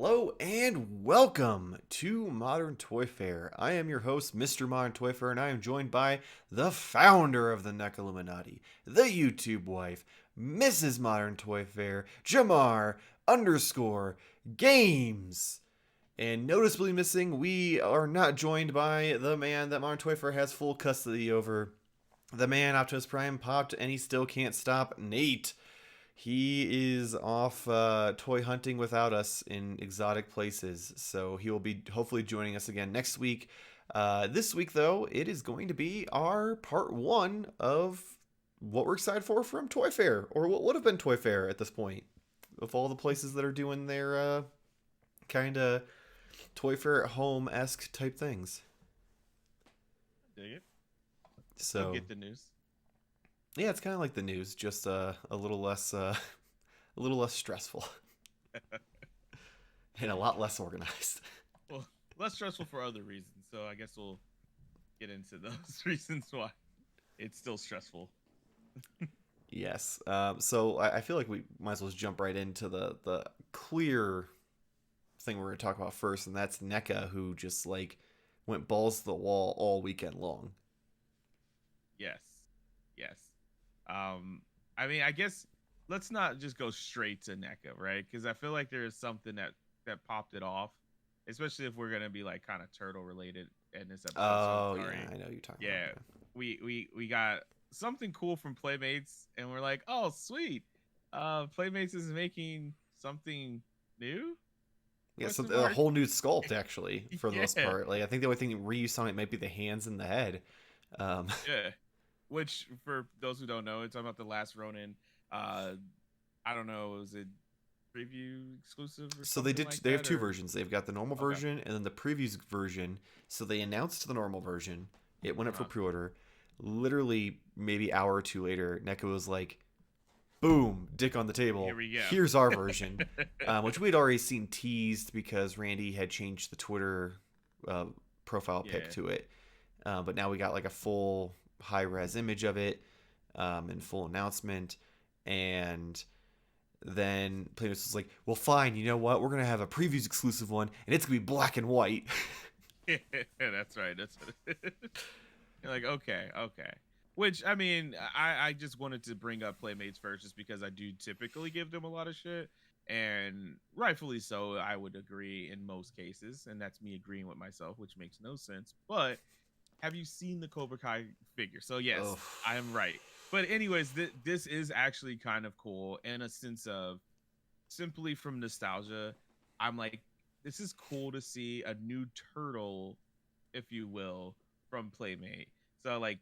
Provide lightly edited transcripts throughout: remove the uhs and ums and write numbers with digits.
Hello and welcome to Modern Toy Fair. I am your host, Mr. Modern Toy Fair, and I am joined by the founder of the NECA Illuminati, the YouTube wife, Mrs. Modern Toy Fair, Jarmar underscore games. And noticeably missing, we are not joined by the man that Modern Toy Fair has full custody over. The man Optimus Prime popped and he still can't stop, Nate. He is off toy hunting without us in exotic places, so he will be hopefully joining us again next week. This week, though, it is going to be our part one of what we're excited for from Toy Fair, or what would have been Toy Fair at this point, of all the places that are doing their kind of Toy Fair at home-esque type things. Dig it. So Get the news. Yeah, it's kind of like the news, just a little less stressful, and a lot less organized. Well, less stressful for other reasons. So I guess we'll get into those reasons why it's still stressful. Yes. So I feel like we might as well just jump right into the clear thing we're going to talk about first, and that's NECA, who just like went balls to the wall all weekend long. Yes. I mean, I guess let's not just go straight to NECA, right? Because I feel like there is something that popped it off, especially if we're gonna be like kind of turtle related in this episode. Oh yeah, I know you're talking about. Yeah, we got something cool from Playmates, and we're like, oh sweet, Playmates is making something new. Yeah, so a whole new sculpt actually for the most part. Like I think the only thing reused on it might be the hands and the head. Yeah. Which, for those who don't know, it's talking about the Last Ronin. I don't know, was it preview exclusive? Or so they have two versions. They've got the normal version and then the previews version. So they announced the normal version. It went up for pre-order. Literally, maybe hour or two later, NECA was like, "Boom, dick on the table. Here we go. Here's our version," which we had already seen teased because Randy had changed the Twitter profile pic to it. But now we got like a full high-res image of it and full announcement, and then Playmates was like, well fine, you know what, we're gonna have a previews exclusive one and it's gonna be black and white. That's right. You're like, okay, which I mean, I just wanted to bring up Playmates first just because I do typically give them a lot of shit, and rightfully so, I would agree in most cases, and that's me agreeing with myself, which makes no sense. But have you seen the Cobra Kai figure? So yes, I am right. But anyways, this is actually kind of cool in a sense of simply from nostalgia. I'm like, this is cool to see a new turtle, if you will, from Playmate. So like,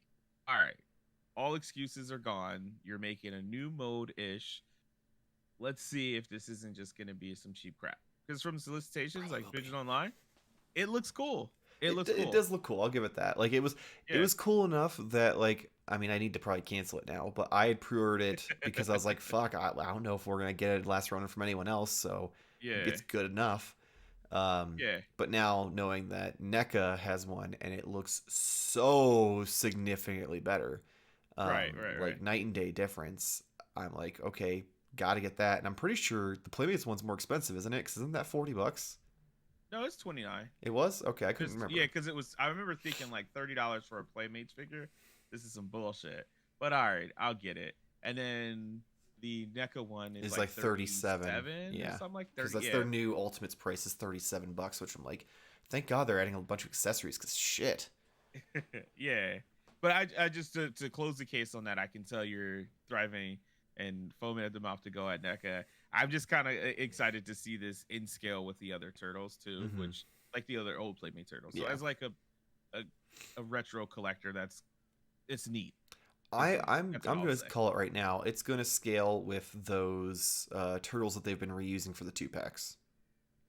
all right, all excuses are gone. You're making a new mode-ish. Let's see if this isn't just going to be some cheap crap. Because from solicitations, like Pigeon Online, it looks cool. It looks cool. It does look cool. I'll give it that. Like it was cool enough that like, I mean, I need to probably cancel it now, but I had pre-ordered it because I was like, fuck, I don't know if we're gonna get a Last Ronin from anyone else, so it's good enough. But now knowing that NECA has one and it looks so significantly better, right, like night and day difference, I'm like, okay, gotta get that. And I'm pretty sure the Playmates one's more expensive, isn't it? Because isn't that $40? No, it's $29. It was? Okay, I couldn't remember. Yeah, because it was. I remember thinking like $30 for a Playmates figure. This is some bullshit. But all right, I'll get it. And then the NECA one is like 37. Yeah, something like 30. Because that's their new Ultimates price is $37, which I'm like, thank God they're adding a bunch of accessories. Because shit. Yeah, but I just to close the case on that, I can tell you're thriving and foaming at the mouth to go at NECA. I'm just kind of excited to see this in scale with the other turtles too, which like the other old Playmate turtles. So as like a retro collector, it's neat. I'm gonna call it right now. It's gonna scale with those turtles that they've been reusing for the 2-packs.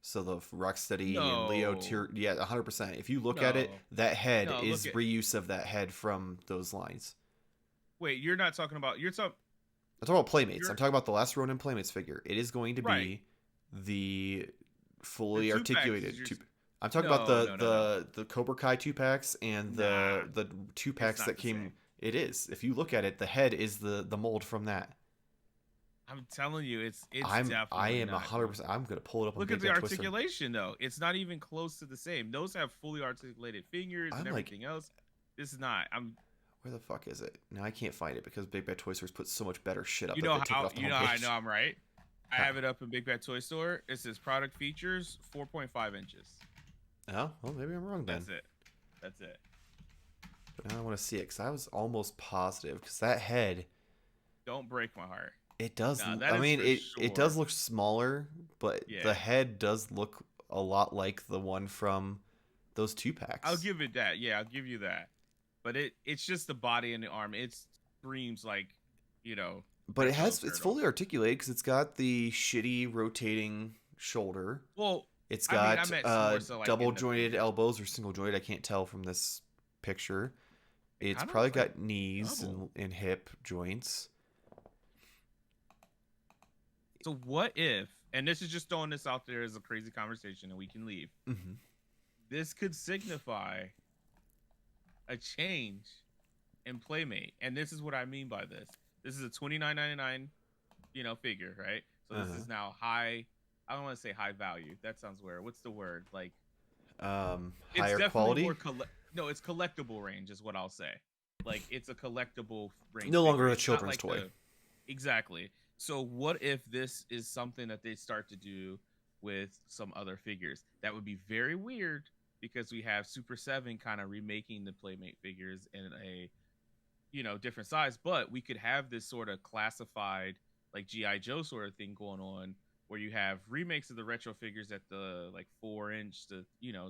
So the Rocksteady and Leo tier, 100%. If you look at it, that head is reuse of that head from those lines. Wait, you're not talking about I'm talking about Playmates. I'm talking about the Last Ronin Playmates figure. It is going to be the fully articulated I'm talking about the Cobra Kai 2-packs and the 2-packs that came. It is. If you look at it, the head is the mold from that. I'm telling you, it's I definitely am not. 100%. I'm gonna pull it up on Look at Big the Bad Twister. articulation though. It's not even close to the same. Those have fully articulated fingers and I'm like, everything else. This is not. I'm where the fuck is it? Now I can't find it because Big Bad Toy Store's put so much better shit up you that know they take it how off the you know how I know homepage. I'm right? I How? have it up in Big Bad Toy Store. It says product features 4.5 inches. Oh, well, maybe I'm wrong then. That's it. That's it. But now I want to see it because I was almost positive because that head. Don't break my heart. It does. No, that I is mean, for it sure. does look smaller, but Yeah. the head does look a lot like the one from those 2-packs. I'll give it that. Yeah, I'll give you that. But it's just the body and the arm. It screams like, you know. But it's turtle. fully articulated because it's got the shitty rotating shoulder. Well, It's I mean, I got meant more so like double in the jointed figure. elbows or single jointed. I can't tell from this picture. It's Kind of probably looks like got knees double. and hip joints. So what if, and this is just throwing this out there as a crazy conversation and we can leave. Mm-hmm. This could signify a change in Playmate. And this is what I mean by this. This is a $29.99, figure, right? So this is now high. I don't want to say high value. That sounds weird. What's the word? Like Higher quality. No, it's collectible range is what I'll say. Like it's a collectible range. No longer figure. a It's not children's like toy. Exactly. So what if this is something that they start to do with some other figures? That would be very weird because we have Super 7 kind of remaking the Playmate figures in a different size, but we could have this sort of classified like GI Joe sort of thing going on where you have remakes of the retro figures at the like 4-inch to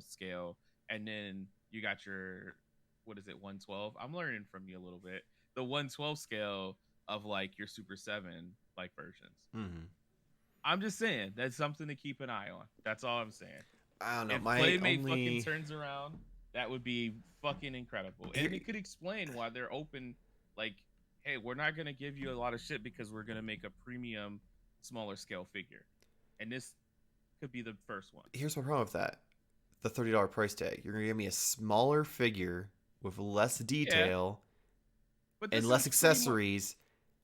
scale, and then you got your, what is it, 112. I'm learning from you a little bit. The 112 scale of like your Super 7 like versions. Mm-hmm. I'm just saying that's something to keep an eye on. That's all I'm saying. I don't know. If My Playmate only fucking turns around, that would be fucking incredible. And it could explain why they're open. Like, hey, we're not gonna give you a lot of shit because we're gonna make a premium, smaller scale figure, and this could be the first one. Here's my problem with that: the $30 price tag. You're gonna give me a smaller figure with less detail But and this less is accessories.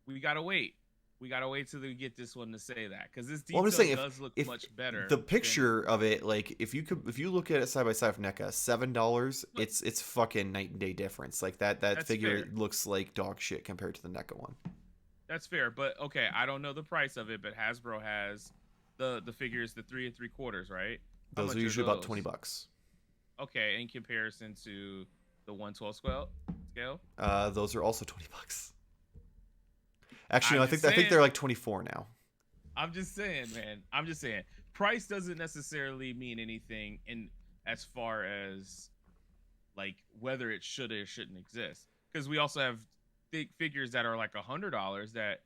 We gotta wait. We gotta wait till we get this one to say that because this Well, detail I'm just saying, does look if much better. the picture of it, like if you look at it side by side from NECA, $7, it's fucking night and day difference. Like that figure fair. looks like dog shit compared to the NECA one. That's fair, but okay, I don't know the price of it, but Hasbro has the figures, the 3 3/4, right? How Those much are usually about those? $20. Okay, in comparison to the 112 scale. Those are also $20. Actually, I'm no, just I think saying. they're like 24 now. I'm just saying, man. I'm just saying. Price doesn't necessarily mean anything in as far as like whether it should or shouldn't exist. Because we also have figures that are like $100 that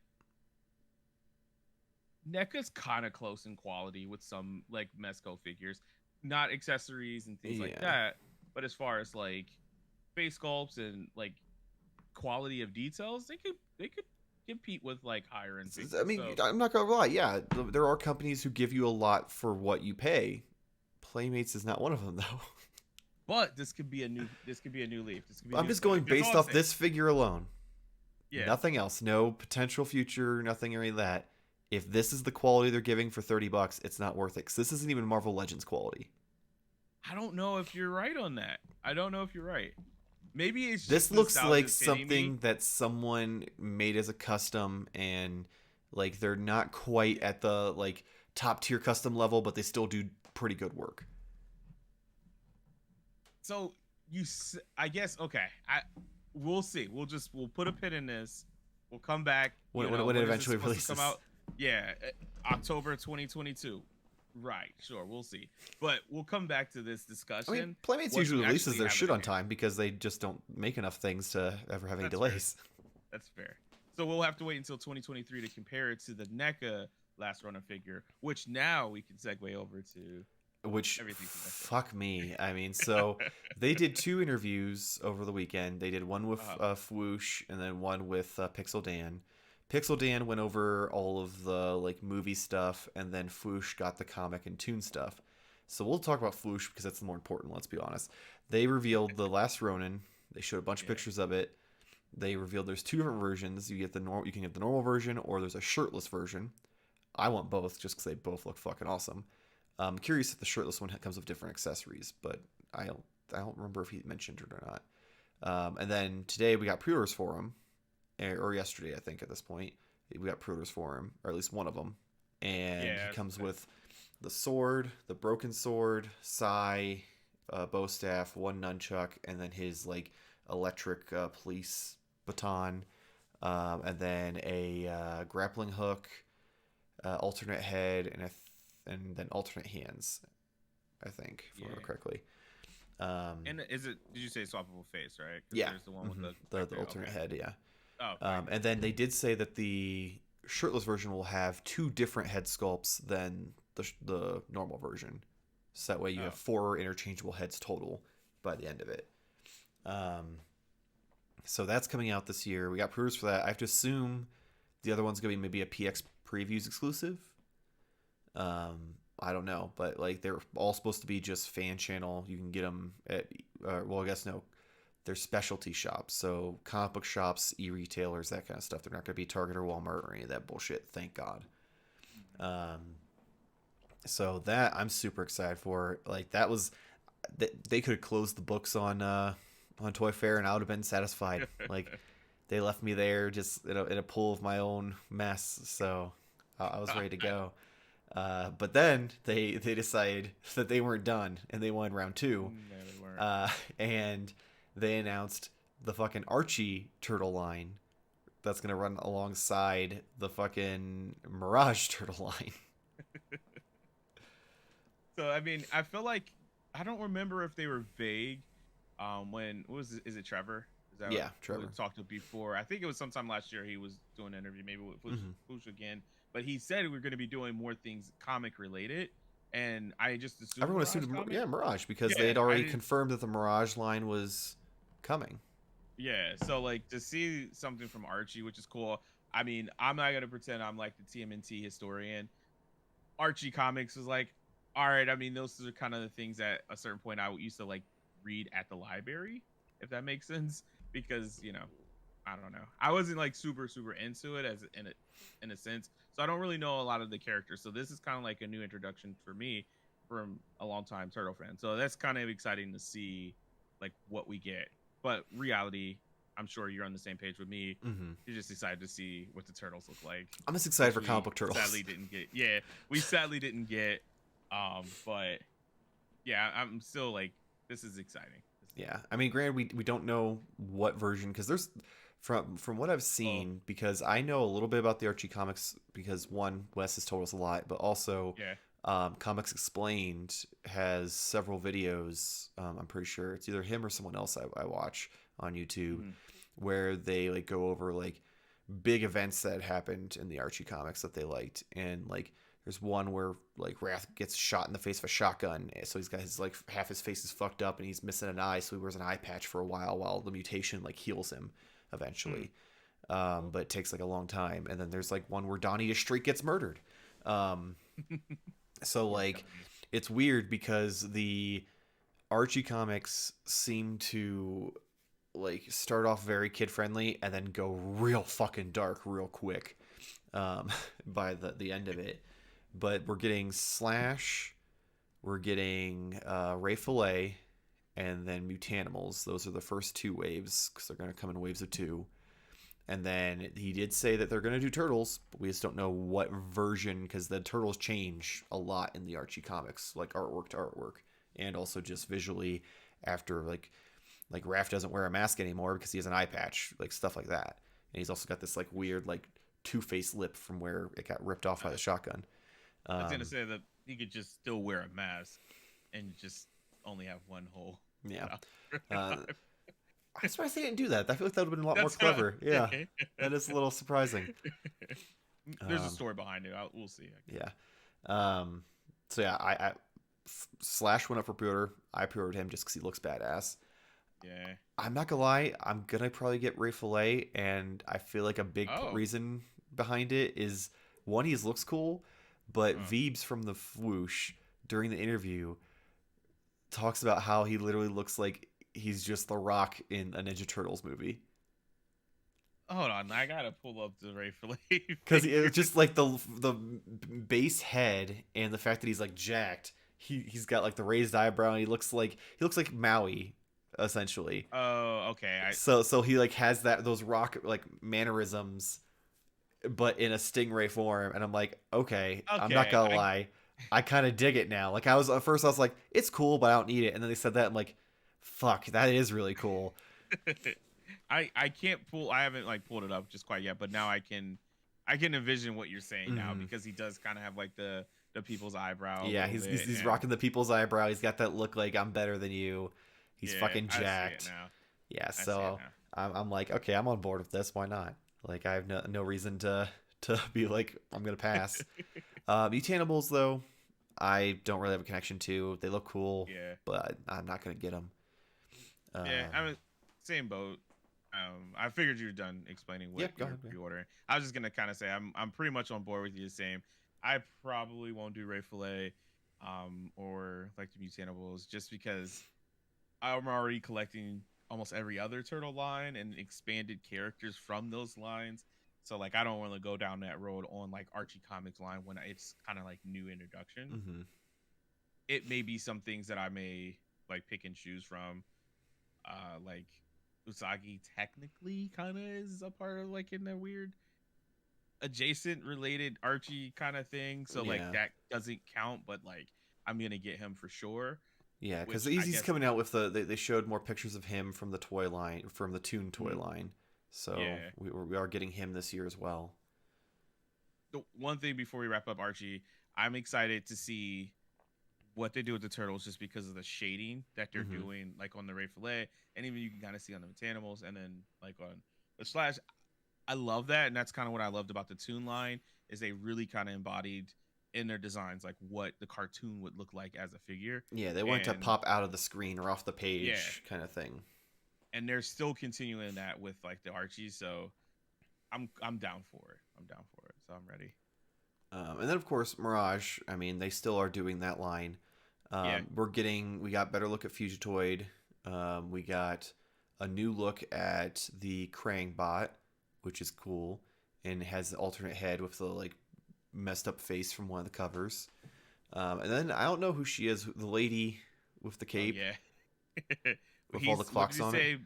NECA's kind of close in quality with some like Mezco figures, not accessories and things like that. But as far as like face sculpts and like quality of details, they could compete with like higher end figures. I mean, I'm not gonna lie. Yeah, there are companies who give you a lot for what you pay. Playmates is not one of them, though. But this could be a new leaf. I'm just going based off this figure alone. Yeah. Nothing else. No potential future. Nothing or any of that. If this is the quality they're giving for $30, it's not worth it. Because this isn't even Marvel Legends quality. I don't know if you're right on that. I don't know if you're right. Maybe it's this just looks like something me. That someone made as a custom, and like they're not quite at the like top tier custom level, but they still do pretty good work. So I guess okay. We'll see. We'll put a pin in this. We'll come back when it eventually releases. Come out? Yeah, October 2022. Right, sure, we'll see. But we'll come back to this discussion. I mean, Playmates usually releases their shit on time because they just don't make enough things to ever have any delays. Fair. That's fair. So we'll have to wait until 2023 to compare it to the NECA Last Ronin figure, which now we can segue over to. Which, fuck me. I mean, so they did 2 interviews over the weekend. They did one with Fwoosh and then one with Pixel Dan. Pixel Dan went over all of the like movie stuff, and then Fwoosh got the comic and toon stuff. So we'll talk about Fwoosh because that's the more important, let's be honest. They revealed the Last Ronin. They showed a bunch of pictures of it. they revealed there's two different versions. You can get the normal version, or there's a shirtless version. I want both just because they both look fucking awesome. I'm curious if the shirtless one comes with different accessories, but I don't remember if he mentioned it or not. And then today we got pre-orders for him, or yesterday I think at this point we got pre-orders for him, or at least one of them, and Yeah, he comes with the sword, the broken sword, sai, bow staff, one nunchuck, and then his like electric police baton, and then a grappling hook, alternate head, and then alternate hands. I think, if I remember correctly. And is it? Did you say swappable face? Right? 'Cause Yeah, there's the one with the alternate head. Yeah. Oh. And then they did say that the shirtless version will have two different head sculpts than the normal version. So that way you have 4 interchangeable heads total by the end of it. So that's coming out this year. We got pre-orders for that. I have to assume the other one's going to be maybe a PX Previews exclusive. I don't know, but like they're all supposed to be just fan channel. You can get them at, well, I guess no, they're specialty shops. So comic book shops, e-retailers, that kind of stuff. They're not going to be Target or Walmart or any of that bullshit. Thank God. So that I'm super excited for. Like that was, they could have closed the books on Toy Fair and I would have been satisfied. Like they left me there just in a pool of my own mess. So I was ready to go. But then they decided that they weren't done and they wanted round 2. No, they weren't. And they announced the fucking Archie turtle line that's gonna run alongside the fucking Mirage turtle line. So I mean, I feel like I don't remember if they were vague. When what was it? Is it Trevor? Is that Trevor. We talked to before? I think it was sometime last year. He was doing an interview, maybe with Fush again. But he said we are going to be doing more things comic related, and I just assumed everyone assumed Mirage because they had already confirmed that the Mirage line was coming. Yeah, so like to see something from Archie, which is cool. I mean, I'm not gonna pretend I'm like the TMNT historian. Archie comics was like, all right. I mean, those are kind of the things at a certain point I used to like read at the library, if that makes sense. Because I don't know, I wasn't like super into it as in a sense, so I don't really know a lot of the characters. So this is kind of like a new introduction for me from a long time Turtle fan. So that's kind of exciting to see like what we get. But reality, I'm sure you're on the same page with me. You're just excited to see what the turtles look like. I'm just excited for comic book turtles. Sadly didn't get. Yeah, we sadly didn't get. But yeah, I'm still like, this is exciting. Yeah, I mean, granted, we don't know what version because there's from what I've seen, because I know a little bit about the Archie comics because one, Wes has told us a lot, but also Comics Explained has several videos. I'm pretty sure it's either him or someone else I watch on YouTube where they like go over like big events that happened in the Archie comics that they liked, and like there's one where like Wrath gets shot in the face with a shotgun, so he's got his like half his face is fucked up and he's missing an eye, so he wears an eye patch for a while the mutation like heals him eventually. But it takes like a long time. And then there's like one where Donnie just straight gets murdered. So like it's weird because the Archie comics seem to like start off very kid friendly and then go real fucking dark real quick by the end of it. But we're getting Slash, we're getting Ray Fillet, and then Mutanimals. Those are the first 2 waves because they're going to come in waves of 2. And then he did say that they're going to do Turtles, but we just don't know what version because the Turtles change a lot in the Archie comics, like artwork to artwork, and also just visually after like Raph doesn't wear a mask anymore because he has an eye patch, like stuff like that. And he's also got this like weird like Two-Face lip from where it got ripped off by the shotgun. I was gonna say that he could just still wear a mask and just only have one hole. Yeah. That's why they didn't do that. I feel like that would have been a lot more clever. Yeah. That is a little surprising. There's a story behind it. We'll see. Yeah. So yeah, I Slash went up for pre-order. I pre-ordered him just because he looks badass. Yeah. I'm not gonna lie. I'm gonna probably get Ray Fillet, and I feel like a big reason behind it is one, he looks cool, but Veebs from the Whoosh during the interview talks about how he literally looks like he's just The Rock in a Ninja Turtles movie. hold on, I gotta pull up the Ray Fillet Because it was figure. just like the base head and the fact that he's like jacked. He's got like the raised eyebrow. And he looks like Maui, essentially. Oh, okay. So he like has those rock like mannerisms, but in a stingray form. And I'm like, okay, I'm not Okay, gonna lie, I kind of dig it now. Like I was at first, I was like, it's cool, but I don't need it. And then they said that, I'm like, fuck, that is really cool. I can't pull. I haven't like pulled it up just quite yet, but now I can envision what you're saying now Hmm. because he does kind of have like the people's eyebrow a Yeah, little he's, bit, he's he's and rocking the people's eyebrow. He's got that look like I'm better than you. He's yeah, fucking I see it jacked. now. Yeah, I see it so now. I'm like, okay, I'm on board with this. Why not? Like, I have no reason to be like, I'm gonna pass. Mutanimals though, I don't really have a connection to. They look cool, Yeah, but I'm not gonna get them. yeah. Um, I'm same boat. I figured you were done explaining yeah, what go you're ahead. Yeah. pre-ordering. I was just gonna kind of say I'm pretty much on board with you. The same. I probably won't do Ray Fillet, or like the Mutanimals, just because I'm already collecting almost every other turtle line and expanded characters from those lines. So like I don't want to go down that road on like Archie Comics line when it's kind of like new introduction. Hmm. It may be some things that I may like pick and choose from. Like Usagi technically kind of is a part of like in a weird adjacent related Archie kind of thing. So like Yeah, that doesn't count, but like I'm gonna get him for sure. yeah, because Which he's, I he's guess coming out with they showed more pictures of him from the toy line, from the Toon toy mm, line. So yeah. we are getting him this year as well. The one thing before we wrap up Archie, I'm excited to see what they do with the turtles just because of the shading that they're Hmm. doing, like on the Ray Fillet, and even you can kind of see on the Animals, and then like on the Slash. I love that, and that's kind of what I loved about the Toon line is they really kind of embodied in their designs like what the cartoon would look like as a figure, Yeah, they want it to and pop out of the screen or off the yeah, page, kind of thing. and they're still continuing that with like the Archie, so I'm down for it. I'm down for it, so I'm ready. And then of course Mirage. I mean, they still are doing that line. Yeah. We got better look at Fugitoid. We got a new look at the Krang bot, which is cool, and has the alternate head with the like messed up face from one of the covers. And then I don't know who she is, the lady with the Oh cape yeah. with all the What did clocks he on it. say?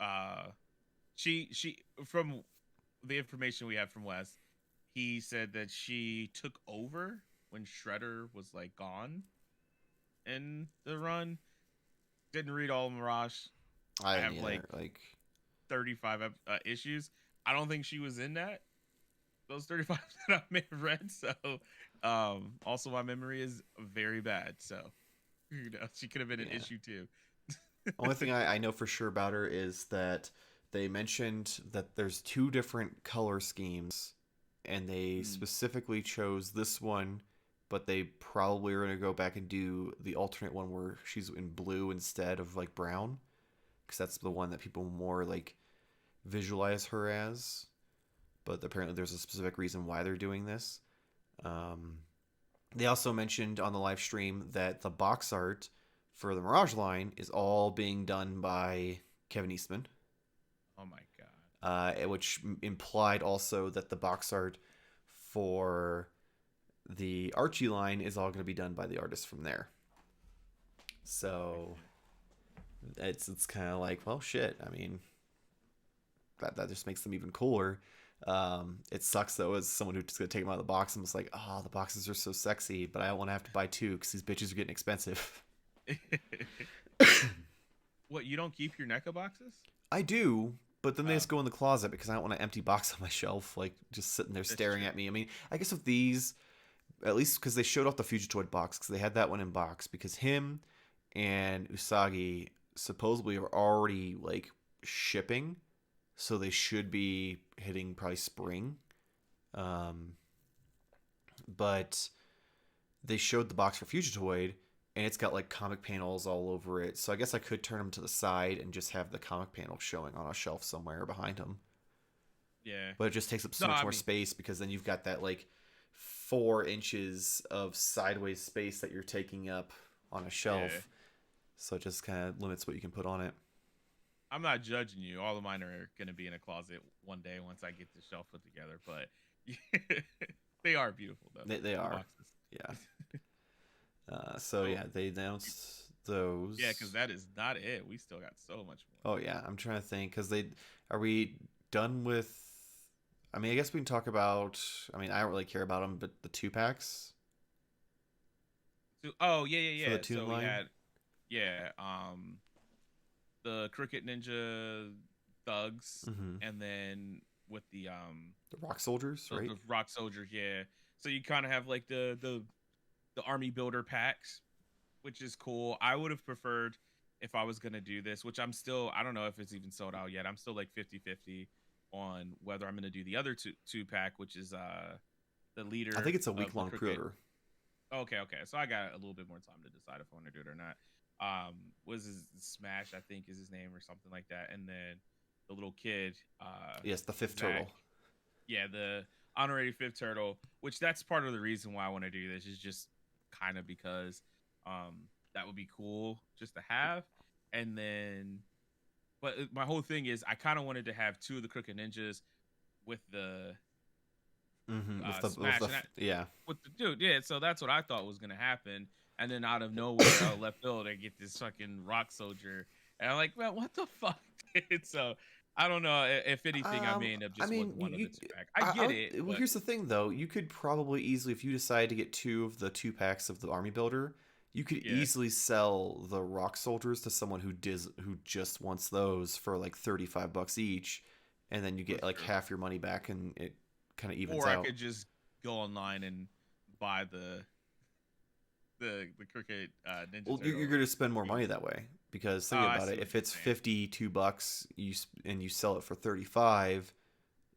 Uh, she from the information we have from Wes, he said that she took over when Shredder was like gone in the run. Didn't read all of Mirage. I I didn't have like either. Like, 35 issues. I don't think she was in those 35 that I may have read. So, also my memory is very bad. So, she could have been an yeah. issue too. Only thing I know for sure about her is that they mentioned that there's two different color schemes, and they Mm, specifically chose this one, but they probably are going to go back and do the alternate one where she's in blue instead of like brown, because that's the one that people more like visualize her as. But apparently, there's a specific reason why they're doing this. Um, they also mentioned on the live stream that the box art for the Mirage line is all being done by Kevin Eastman, oh my god. which implied also that the box art for the Archie line is all going to be done by the artist from there. So it's kind of like, well, shit. I mean, that just makes them even cooler. It sucks though, as someone who's just gonna take them out of the box and was like, oh, the boxes are so sexy, but I don't want to have to buy two because these bitches are getting expensive. What, you don't keep your NECA boxes? I do, but then they Oh, just go in the closet because I don't want an empty box on my shelf, like just sitting there that's staring true. at me. I mean, I guess with these, at least because they showed off the Fugitoid box, because they had that one in box, because him and Usagi supposedly are already like shipping, so they should be hitting probably spring. Um, but they showed the box for Fugitoid, and it's got like comic panels all over it. So I guess I could turn them to the side and just have the comic panel showing on a shelf somewhere behind them. Yeah. But it just takes up so No, much I more mean, space because then you've got that like 4 inches of sideways space that you're taking up on a yeah. shelf. So it just kind of limits what you can put on it. I'm not judging you. All of mine are gonna be in a closet one day once I get the shelf put together. But they are beautiful though. They The are. boxes. Yeah. So So yeah, they announced those. yeah, because that is not it. We still got so much more. Oh yeah, I'm trying to think because they are we done with. I mean, I guess we can talk about. I mean, I don't really care about them, but the 2 packs So, oh yeah, for yeah, the yeah. tune So we line. had yeah, the Crooked Ninja thugs, Mm-hmm. and then with The Rock Soldiers, right? the Rock Soldiers, yeah. So you kind of have like the army builder packs, which is cool. I would have preferred if I was gonna do this, which I don't know if it's even sold out yet. I'm still like 50-50 on whether I'm gonna do the other two pack, which is the I leader think it's a of week the long Crooked. pre-order. Okay, okay. So I got a little bit more time to decide if I want to do it or not. Was his Smash, I think, is his name or something like that. And then the little kid, Yes, the 5th Zach. turtle. Yeah, the honorary fifth turtle, which that's part of the reason why I want to do this is just kind of because that would be cool just to have. And then but my whole thing is I kind of wanted to have two of the Crooked Ninjas with the Mm-hmm. Smash, yeah. with the dude, yeah. So that's what I thought was gonna happen, and then out of nowhere, out of left field, I get this fucking rock soldier, and I'm like, man, what the fuck, dude? So I don't know. If anything, I may end up I just with mean, one of the two pack. I get it, well, but here's the thing, though. You could probably easily, if you decide to get 2 of the 2 packs of the Army Builder, you could yeah, easily sell the Rock Soldiers to someone who just wants those for like $35 each, and then you get that's like true. half your money back, and it kind of evens Or I out. could just go online and buy the Crooked Ninja Well, you're Turtle. going to spend more money that way because Oh, think I about see it. what If you're it's saying. $52, and you sell it for 35,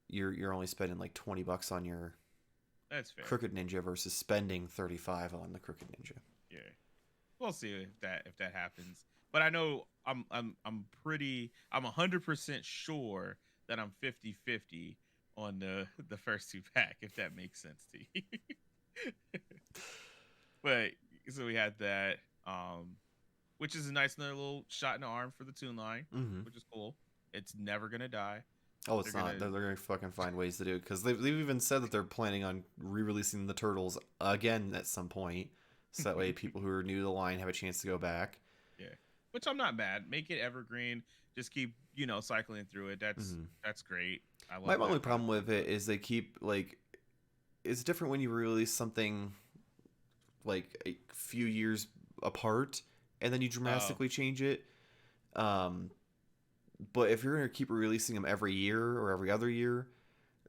you're only spending like $20 on your That's fair. Crooked Ninja versus spending 35 on the Crooked Ninja. Yeah, we'll see if that happens. But I know I'm 100% sure that I'm 50-50 on the first two pack, if that makes sense to you. But so we had that, which is a nice another little shot in the arm for the tune line, Mm-hmm. which is cool. It's never gonna die. Oh, it's They're not. gonna They're going to fucking find ways to do it because they've even said that they're planning on re-releasing the Turtles again at some point, so that way people who are new to the line have a chance to go back. yeah, which I'm not mad. Make it evergreen. Just keep cycling through it. That's Mm-hmm. that's great. I My love only that kind of problem with it flexibility. is they keep like it's different when you release something like a few years apart and then you Oh, dramatically change it. Um, but if you're going to keep releasing them every year or every other year,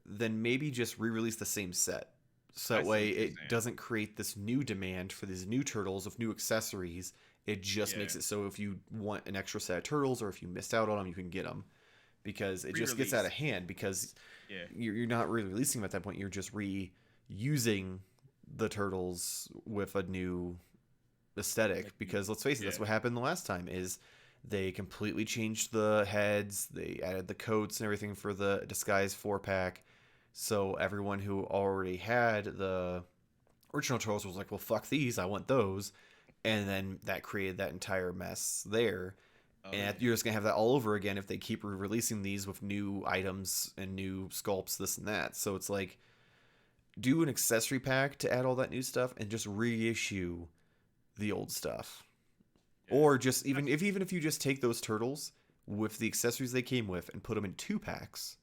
then maybe just re-release the same set. So I that see way what you're it saying. doesn't create this new demand for these new turtles with new accessories. It just Yeah, makes it so if you want an extra set of turtles or if you missed out on them, you can get them because it just gets out of re-release. hand because Yeah, you're not re-releasing them at that point. You're just reusing the turtles with a new aesthetic like because let's face it, that's yeah, what happened the last time is they completely changed the heads, they added the coats and everything for the disguise 4 pack, so everyone who already had the original turtles was like, well, fuck these, I want those, and then that created that entire mess there. oh And yeah, you're just gonna have that all over again if they keep releasing these with new items and new sculpts, this and that. So it's like, do an accessory pack to add all that new stuff and just reissue the old stuff. yeah. Or just That's even if you just take those turtles with the accessories they came with and put them in 2 packs.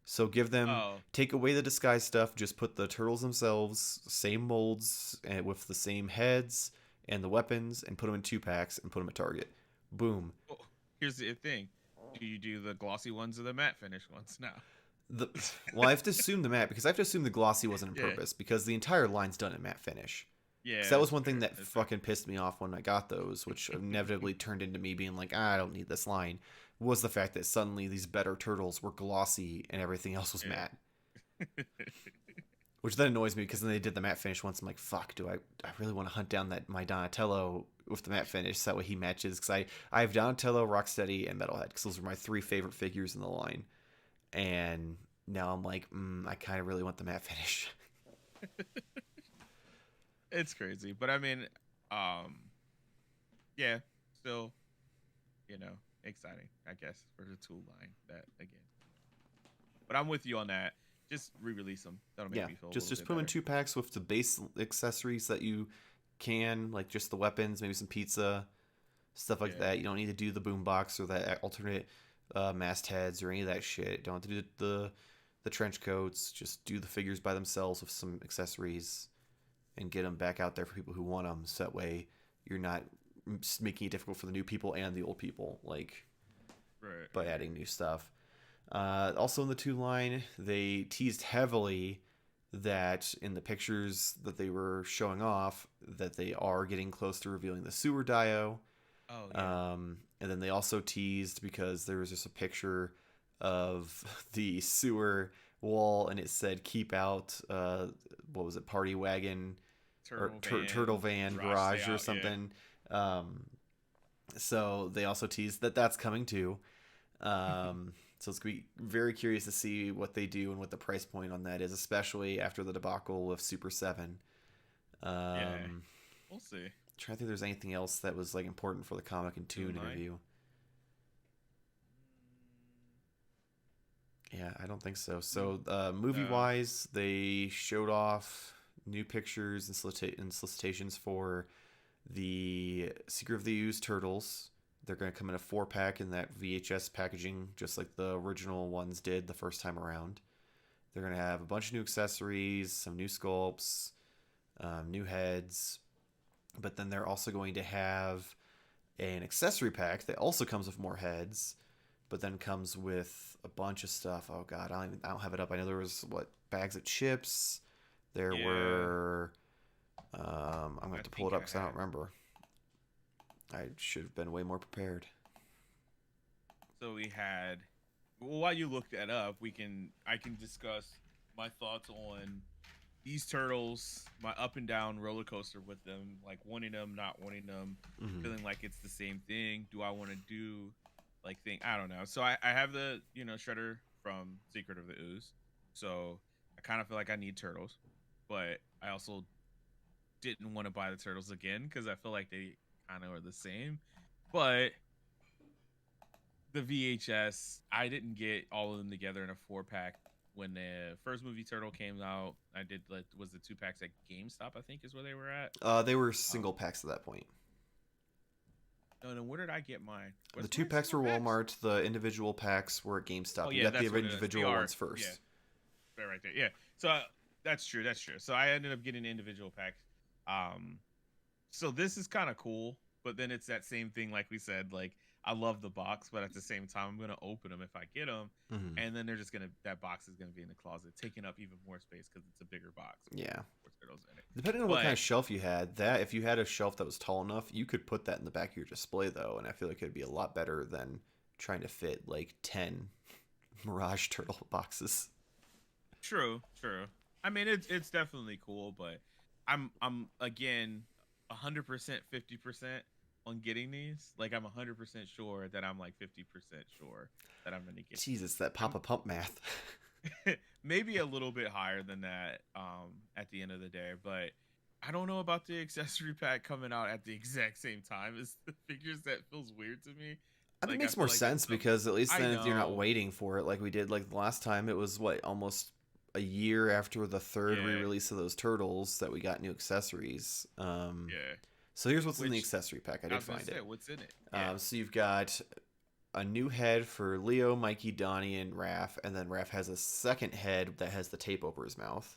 So give them oh take away the disguise stuff, just put the turtles themselves, same molds and with the same heads and the weapons, and put them in 2 packs and put them at Target. Boom. well, here's the thing. Do you do the glossy ones or the matte finish ones now? The well, I have to assume the matte because I have to assume the glossy wasn't on Yeah, purpose because the entire line's done in matte finish. Because yeah, that was that's one thing fair. that That's fair. fucking pissed me off when I got those, which inevitably turned into me being like, I don't need this line, was the fact that suddenly these better turtles were glossy and everything else was Yeah. matte. Which then annoys me because then they did the matte finish once. I'm like, fuck, I really want to hunt down that my Donatello with the matte finish so that way he matches? Because I have Donatello, Rocksteady, and Metalhead because those are my 3 favorite figures in the line. And now I'm like, I kind of really want the matte finish. It's crazy, but I mean, um, yeah, still, you know, exciting, I guess, for the tool line. That again, but I'm with you on that. Just re-release them. That'll make Yeah, me feel a just little just bit put them in better. 2 packs with the base accessories that you can, like just the weapons, maybe some pizza, stuff like Yeah, that. You don't need to do the boombox or that alternate mastheads or any of that shit. Don't have to do the trench coats. Just do the figures by themselves with some accessories and get them back out there for people who want them. So that way you're not making it difficult for the new people and the old people, like by right. adding new stuff. Also in the 2 line, they teased heavily that in the pictures that they were showing off that they are getting close to revealing the sewer dio. Oh yeah. And then they also teased because there was just a picture of the sewer wall and it said keep out what was it, party wagon or Turtle van, turtle van garage stay garage or out. Yeah. something. um, so they also teased that that's coming too. So it's going to be very curious to see what they do and what the price point on that is, especially after the debacle of Super 7. Yeah. Um, We'll see. Trying to think if there's anything else that was like important for the comic and Toon tune line. interview. Yeah, I don't think so. So movie Uh, wise, they showed off new pictures and solicitations for the Secret of the Ooze Turtles. They're going to come in a 4 pack in that VHS packaging, just like the original ones did the first time around. They're going to have a bunch of new accessories, some new sculpts, new heads, but then they're also going to have an accessory pack that also comes with more heads, but then comes with a bunch of stuff. Oh god, I don't have it up. I know there was bags of chips. There yeah. were. I'm going to I have to pull think it up I because I don't had. remember. I should have been way more prepared. So we had. Well, while you look that up, I can discuss my thoughts on these turtles, my up and down roller coaster with them, like wanting them, not wanting them, Mm-hmm. feeling like it's the same thing. Do I want to do like thing? I don't know. So I have the shredder from Secret of the Ooze, so I kind of feel like I need turtles, but I also didn't want to buy the turtles again because I feel like they kind of are the same. But the VHS, I didn't get all of them together in a 4 pack when the first movie Turtle came out. I did like was the 2 packs at GameStop, I think is where they were at. They were Um, single packs at that point. no, no, where did I get mine? The Was two mine packs single were packs? Walmart. The individual packs were at Oh GameStop. You yeah, got the that's what it is. They individual are. ones Yeah, first. right there. Yeah. So that's true. That's true. So I ended up getting individual packs. Um, so this is kind of cool, but then it's that same thing, like we said. Like I love the box, but at the same time, I'm gonna open them if I get them, Mm-hmm. and then they're just gonna that box is gonna be in the closet, taking up even more space because it's a bigger box with Yeah. more turtles in it. Depending on what kind But of shelf you had, that if you had a shelf that was tall enough, you could put that in the back of your display though, and I feel like it'd be a lot better than trying to fit like 10 Mirage Turtle boxes. true, true. I mean, it's definitely cool, but I'm again 100%, 50% on getting these. Like I'm 100% sure that I'm like 50% sure that I'm gonna get these. Jesus, that I'm Papa Pump math. maybe a little bit higher than that at the end of the day, but I don't know about the accessory pack coming out at the exact same time as the figures. That feels weird to me. I think it Like I makes feel more like that's sense some. because at least I then you're not know. waiting for it like we did like the last time. It was what, almost a year after the third Yeah, re-release of those turtles that we got new accessories. yeah. So here's what's in the Which accessory pack. I I did was gonna find say, it. what's in it? Yeah. So you've got a new head for Leo, Mikey, Donnie, and Raph, and then Raph has a second head that has the tape over his mouth.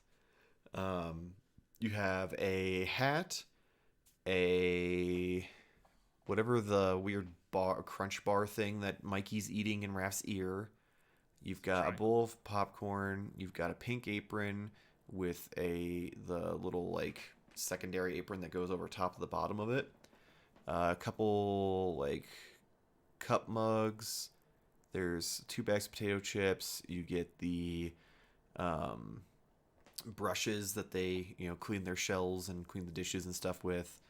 Um, you have a hat, a whatever the weird bar crunch bar thing that Mikey's eating in Raph's ear. You've got a Triangle. bowl of popcorn. You've got a pink apron with the little like secondary apron that goes over top of the bottom of it. A couple like cup mugs. There's 2 bags of potato chips. You get the um, brushes that they clean their shells and clean the dishes and stuff with.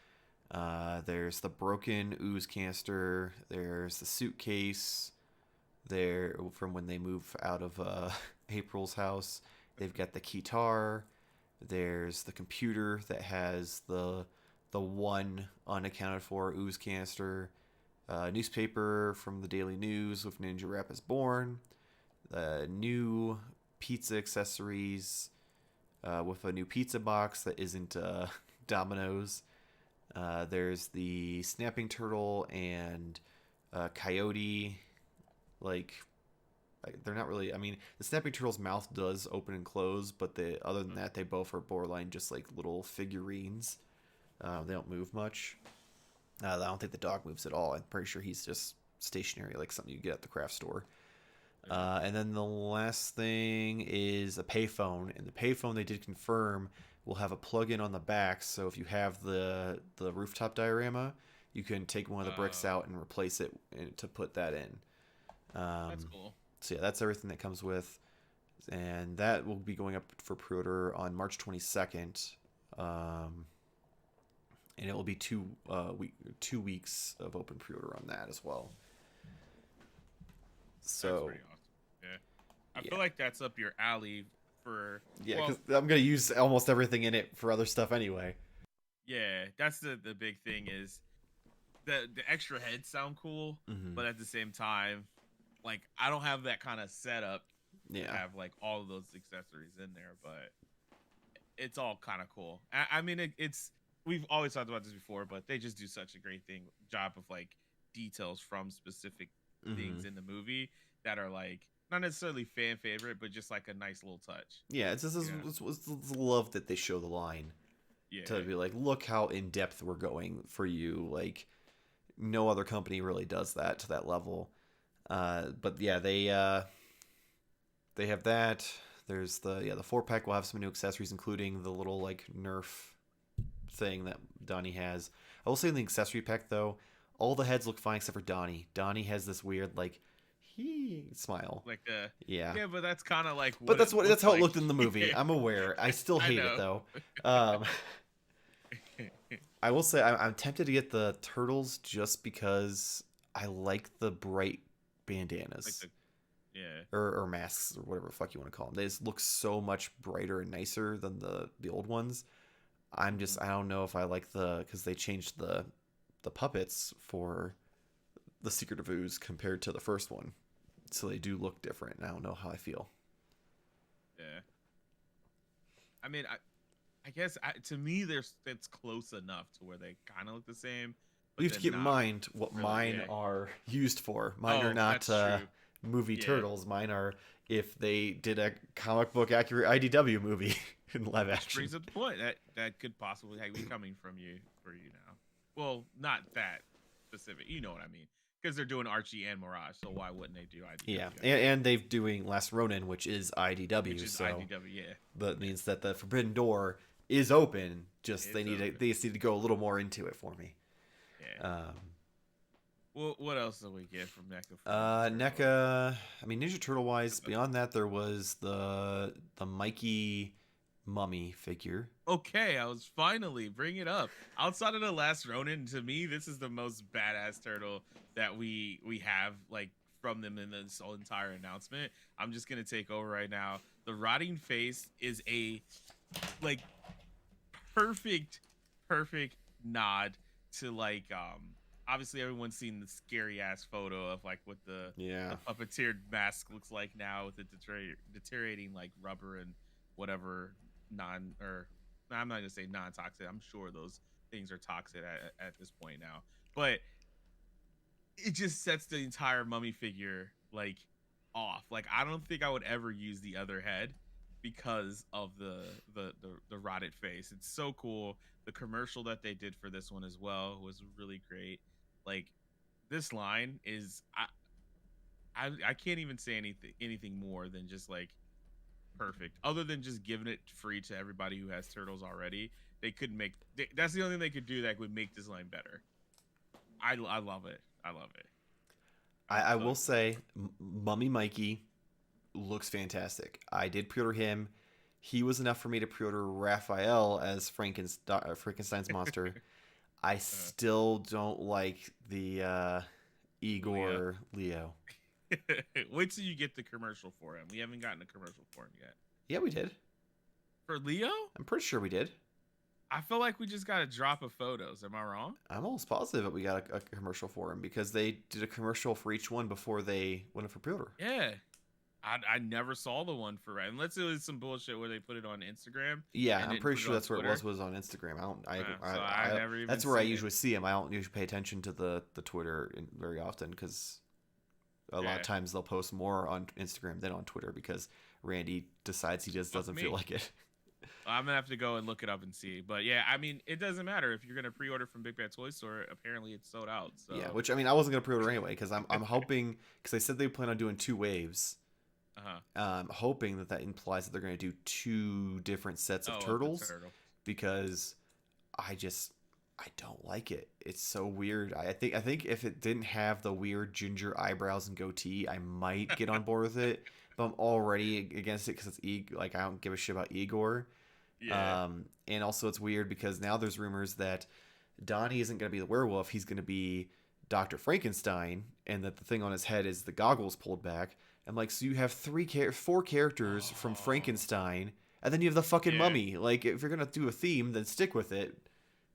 There's the broken ooze canister. There's the suitcase there from when they move out of April's house. They've got the guitar. There's the computer that has the one unaccounted for ooze canister. Newspaper from the Daily News with Ninja Rap is Born. New pizza accessories with a new pizza box that isn't Domino's. There's the snapping turtle and coyote. Like, they're not really. I mean, the snapping turtle's mouth does open and close, but other than that, they both are borderline just like little figurines. They don't move much. I don't think the dog moves at all. I'm pretty sure he's just stationary, like something you get at the craft store. And then the last thing is a payphone, and the payphone they did confirm will have a plug-in on the back. So if you have the rooftop diorama, you can take one of the bricks out and replace it to put that in. That's cool. So yeah, that's everything that comes with, and that will be going up for pre-order on March 22nd. And it will be 2 weeks of open pre-order on that as well. So that's pretty awesome. Yeah, I feel like that's up your alley for. Yeah, because I'm gonna use almost everything in it for other stuff anyway. Yeah, that's the big thing is the extra heads sound cool, but at the same time, like I don't have that kind of setup. Yeah, to have like all of those accessories in there, but it's all kind of cool. I mean, it's we've always talked about this before, but they just do such a great job of like details from specific things in the movie that are like not necessarily fan favorite, but just like a nice little touch. Yeah, it's love that they show the line. Yeah. To be like, look how in depth we're going for you. Like, no other company really does that to that level. But yeah, they have that. There's the 4-pack will have some new accessories, including the little like Nerf thing that Donnie has. I will say in the accessory pack though, all the heads look fine except for Donnie. Donnie has this weird like smile. Like yeah, but that's kind of like. But that's how it looked in the movie. I'm aware. I still hate it though. I will say I'm tempted to get the turtles just because I like the bright bandanas. Like or masks or whatever the fuck you want to call them. They just look so much brighter and nicer than the old ones. I don't know if I like because they changed the puppets for the Secret of Ooze compared to the first one, so they do look different. And I don't know how I feel. Yeah. I mean, I guess to me, it's close enough to where they kind of look the same. But you have to keep in mind what really, mine are used for. Mine are not movie turtles. Mine are if they did a comic book accurate IDW movie in live action. Which brings up the point that could possibly be coming from you now. Well, not that specific. You know what I mean? Because they're doing Archie and Mirage, so why wouldn't they do IDW? Yeah, and they're doing Last Ronin, which is IDW. Which is IDW, yeah. That means that the Forbidden Door is open. Just they need to go a little more into it for me. Yeah. Well, what else did we get from NECA? NECA. I mean, Ninja Turtle wise, beyond that, there was the Mikey mummy figure. Okay, I was finally bring it up. Outside of the Last Ronin, to me, this is the most badass turtle that we have like from them in this whole entire announcement. I'm just gonna take over right now. The rotting face is a like perfect nod to like obviously everyone's seen the scary ass photo of like what the puppeteered mask looks like now with the deteriorating like rubber and whatever I'm not gonna say non-toxic. I'm sure those things are toxic at this point now, but it just sets the entire mummy figure like off. Like I don't think I would ever use the other head because of the rotted face. It's so cool. The commercial that they did for this one as well was really great. Like this line is I can't even say anything more than just like perfect. Other than just giving it free to everybody who has turtles already, they could that's the only thing they could do that would make this line better. I love it. I love it. I will say, Mummy Mikey looks fantastic. I did pre-order him. He was enough for me to pre-order Raphael as Frankenstein's monster. I still don't like the Igor Leo. Wait till you get the commercial for him. We haven't gotten a commercial for him yet. Yeah, we did. For Leo? I'm pretty sure we did. I feel like we just got a drop of photos. Am I wrong? I'm almost positive that we got a commercial for him because they did a commercial for each one before they went up for pre-order. Yeah. I never saw the one for unless it was some bullshit where they put it on Instagram. Yeah, And I'm didn't pretty put sure on that's where Twitter. it was on Instagram. So I never even that's where I seen usually it. see him. I don't usually pay attention to the Twitter very often because a lot of times they'll post more on Instagram than on Twitter because Randy decides he just doesn't feel like it. I'm gonna have to go and look it up and see. But yeah, I mean, it doesn't matter if you're gonna pre-order from Big Bad Toy Store. Apparently, it's sold out. So Yeah, which I mean, I wasn't gonna pre-order anyway because I'm hoping because they said they plan on doing 2 waves. Hoping that implies that they're going to do 2 different sets of turtles because I don't like it. It's so weird. I think if it didn't have the weird ginger eyebrows and goatee, I might get on board with it. But I'm already against it because it's like I don't give a shit about Igor. Yeah. And also it's weird because now there's rumors that Donnie isn't going to be the werewolf. He's going to be Dr. Frankenstein, and that the thing on his head is the goggles pulled back. I'm like, so you have 4 characters from Frankenstein, and then you have the fucking mummy. Like, if you're gonna do a theme, then stick with it.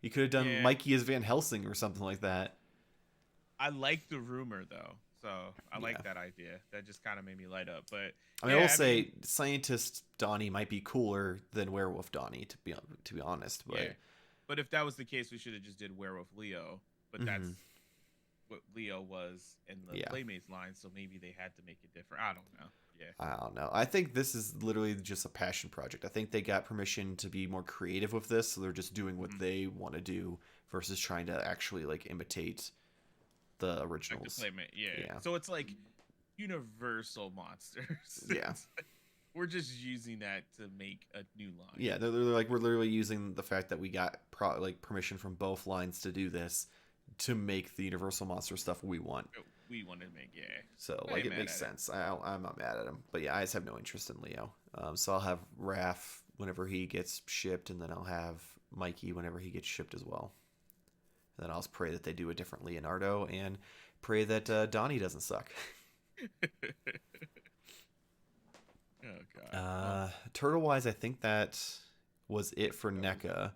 You could have done Mikey as Van Helsing or something like that. I like the rumor though, so I like that idea. That just kind of made me light up. But I mean, I will say, scientist Donnie might be cooler than werewolf Donnie, to be honest. But but if that was the case, we should have just did werewolf Leo. But that's what Leo was in the Playmates line, so maybe they had to make it different. I don't know. Yeah. I don't know. I think this is literally just a passion project. I think they got permission to be more creative with this, so they're just doing what they want to do versus trying to actually like imitate the originals. Like the Playmate, yeah. So it's like Universal monsters. Yeah. We're just using that to make a new line. Yeah, they're like we're literally using the fact that we got permission from both lines to do this to make the Universal monster stuff we want. We want to make, So like it makes sense. I'm not mad at him, but yeah, I just have no interest in Leo. So I'll have Raph whenever he gets shipped, and then I'll have Mikey whenever he gets shipped as well. And then I'll just pray that they do a different Leonardo and pray that Donnie doesn't suck. Oh god. Turtle wise, I think that was it for NECA.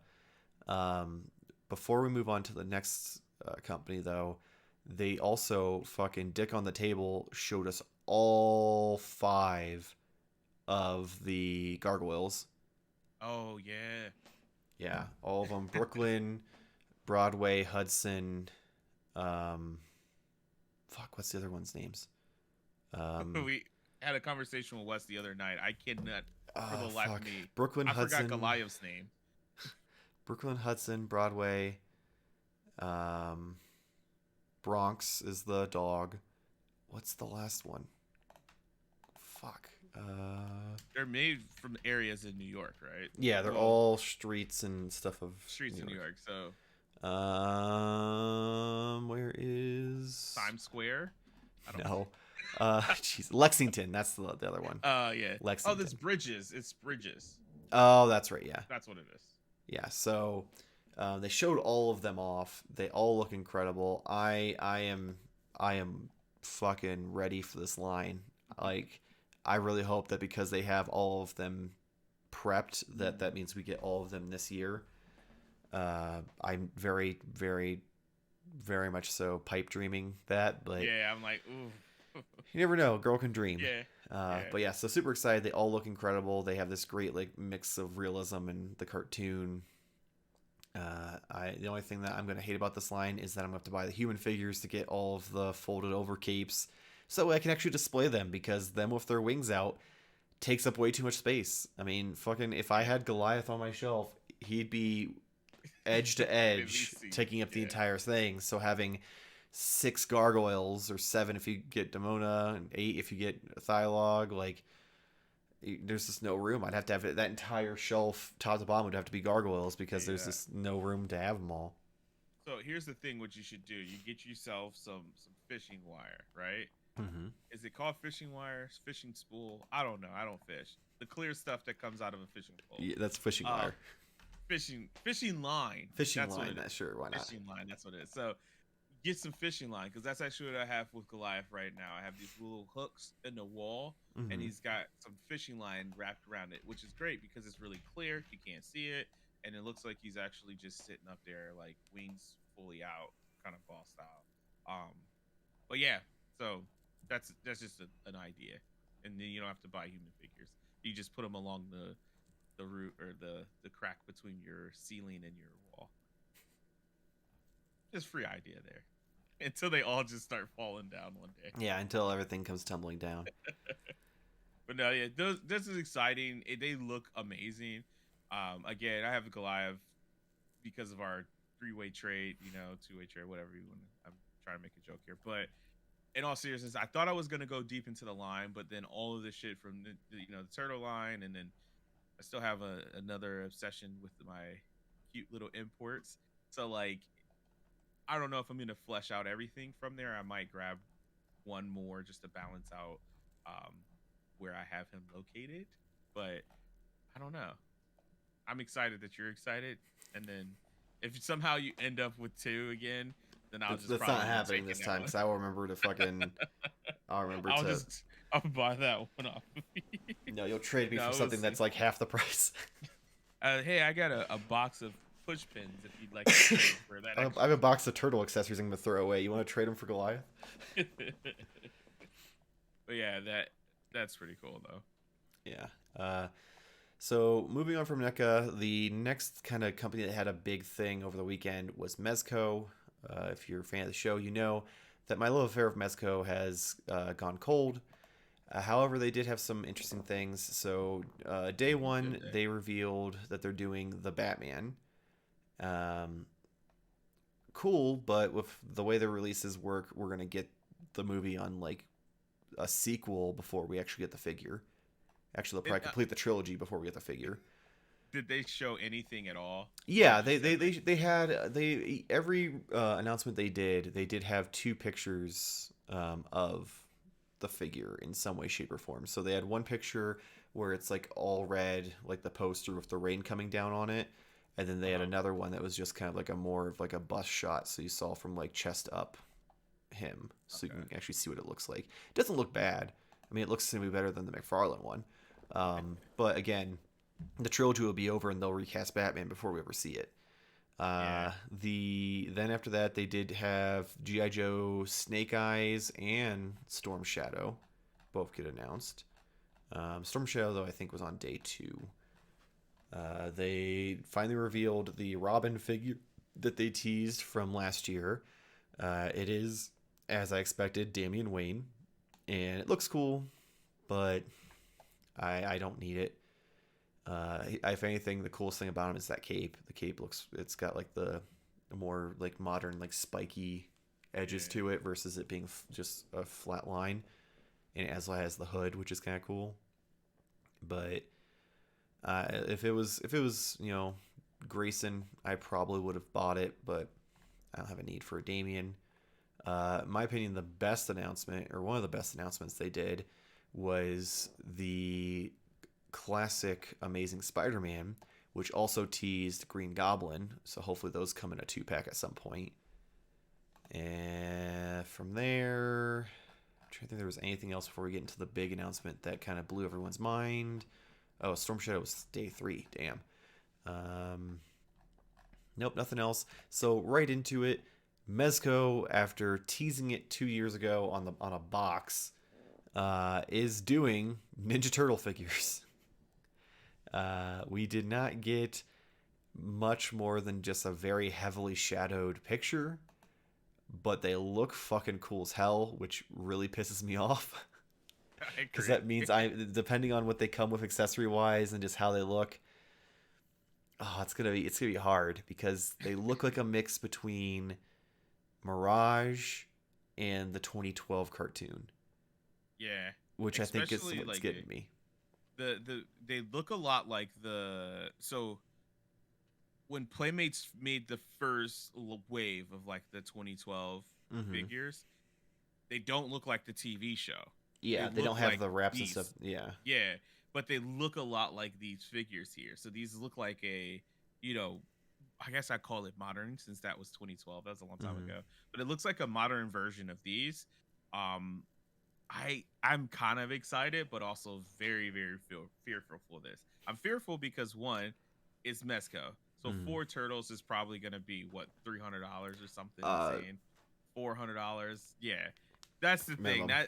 Before we move on to the next company, though, they also fucking dick on the table showed us all 5 of the Gargoyles. Oh yeah. Yeah, all of them. Brooklyn, Broadway, Hudson. What's the other one's names? We had a conversation with Wes the other night. I cannot for the life of me. Brooklyn, Hudson. I forgot Goliath's name. Brooklyn, Hudson, Broadway. Bronx is the dog. What's the last one? Fuck. They're made from areas in New York, right? Yeah, they're all streets and stuff of streets in New York. So, where is Times Square? I don't know. Jeez, Lexington. That's the other one. Yeah. Lexington. Oh, that's Bridges. It's Bridges. Oh, that's right. Yeah. That's what it is. Yeah. So, they showed all of them off. They all look incredible. I am fucking ready for this line. Like, I really hope that because they have all of them prepped, that means we get all of them this year. I'm very, very, very much so pipe dreaming that, but yeah, I'm like, ooh. You never know. Girl can dream. Yeah. But yeah, so super excited. They all look incredible. They have this great like mix of realism and the cartoon. The only thing that I'm gonna hate about this line is that I'm gonna have to buy the human figures to get all of the folded over capes, so I can actually display them, because them with their wings out takes up way too much space. I mean, fucking, if I had Goliath on my shelf, he'd be edge to edge, taking up the entire thing. So having 6 gargoyles, or 7 if you get Demona, and 8 if you get Thyalog, like, there's just no room. I'd have to have that entire shelf, top to bottom, would have to be gargoyles, because there's just no room to have them all. So here's the thing: what you should do, you get yourself some fishing wire, right? Mm-hmm. Is it called fishing wire, fishing spool? I don't know. I don't fish. The clear stuff that comes out of a fishing pole. Yeah, that's fishing wire. Fishing line. Fishing line. Sure, why not? Fishing line. That's what it is. So get some fishing line, because that's actually what I have with Goliath right now. I have these little hooks in the wall, and he's got some fishing line wrapped around it, which is great because it's really clear. You can't see it. and it looks like he's actually just sitting up there, like wings fully out, kind of ball style. But yeah, so that's just an idea, and then you don't have to buy human figures. You just put them along the root or the crack between your ceiling and your wall. Just free idea there, until they all just start falling down one day. Yeah, until everything comes tumbling down. But no, yeah, this is exciting. They look amazing. Again, I have a Goliath because of our three-way trade, two-way trade, whatever you want. I'm trying to make a joke here, but in all seriousness, I thought I was gonna go deep into the line, but then all of the shit from the turtle line, and then I still have another obsession with my cute little imports. So like, I don't know if I'm gonna flesh out everything from there. I might grab one more just to balance out um, where I have him located, but I don't know. I'm excited that you're excited, and then if somehow you end up with two again, then I'll just That's probably not happening this time because I will remember to fucking. I'll buy that one off. No, you'll trade me No, for something that's like half the price. Hey, I got a box of push pins if you'd like to trade for that. I have a box of turtle accessories I'm gonna throw away. You want to trade them for Goliath? But yeah, that's pretty cool though. Yeah. So moving on from NECA, the next kind of company that had a big thing over the weekend was Mezco. If you're a fan of the show, you know that my love affair of Mezco has gone cold. However, they did have some interesting things. So day one, they revealed that they're doing the Batman. Cool, but with the way the releases work, we're gonna get the movie on like a sequel before we actually get the figure. Actually, they'll probably complete the trilogy before we get the figure. Did they show anything at all? Yeah, they had every announcement they did have two pictures of the figure in some way, shape, or form. So they had one picture where it's like all red, like the poster with the rain coming down on it, and then they had another one that was just kind of like a more of like a bust shot, so you saw from like chest up him, so you can actually see what it looks like. It doesn't look bad. I mean, it looks to be better than the McFarlane one. But again, the trilogy will be over and they'll recast Batman before we ever see it. Then after that, they did have G.I. Joe, Snake Eyes, and Storm Shadow both get announced. Storm Shadow, though, I think was on day 2. They finally revealed the Robin figure that they teased from last year. It is, as I expected, Damian Wayne, and it looks cool, but I don't need it. If anything, the coolest thing about him is that cape. The cape it's got like the more like modern, like spiky edges to it versus it being just a flat line. And it has the hood, which is kind of cool. But if it was Grayson, I probably would have bought it, but I don't have a need for a Damian. In my opinion, the best announcement, or one of the best announcements they did, was the classic Amazing Spider-Man, which also teased Green Goblin. So hopefully those come in a 2-pack at some point. And from there, I'm trying to think if there was anything else before we get into the big announcement that kind of blew everyone's mind. Oh, Storm Shadow was day 3. Damn. Nope, nothing else. So right into it. Mezco, after teasing it 2 years ago on a box, is doing Ninja Turtle figures. We did not get much more than just a very heavily shadowed picture, but they look fucking cool as hell, which really pisses me off. Because that means depending on what they come with accessory wise and just how they look, it's gonna be hard because they look like a mix between Mirage and the 2012 cartoon. Yeah, which I think is what's like getting me. They look a lot like so when Playmates made the first wave of like the 2012 figures, they don't look like the TV show. Yeah, they don't have the wraps and stuff. Yeah, but they look a lot like these figures here. So these look like a, I guess I call it modern since that was 2012. That was a long time ago. But it looks like a modern version of these. I'm kind of excited, but also very, very fearful for this. I'm fearful because one, it's Mezco. So four turtles is probably gonna be what, $300 or something Uh, insane. $400. Yeah, that's the thing. Minimum.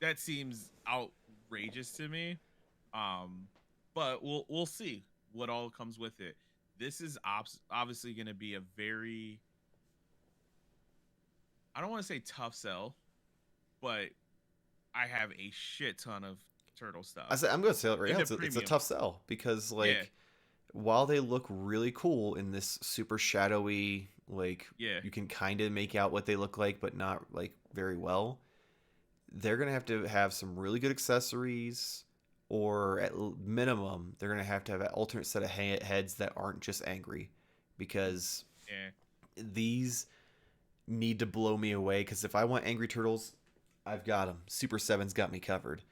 That seems outrageous to me. Um, but we'll see what all comes with it. This is obviously going to be a very, I don't want to say tough sell, but I have a shit ton of turtle stuff I'm going to say it right in now. the It's a premium. tough sell because Yeah, like while they look really cool in this super shadowy, like yeah, you can kind of make out what they look like, but not like very well. They're gonna have to have some really good accessories, or at minimum, they're gonna have an alternate set of heads that aren't just angry, because yeah. these need to blow me away. Because if I want angry turtles, I've got them. Super Seven's got me covered.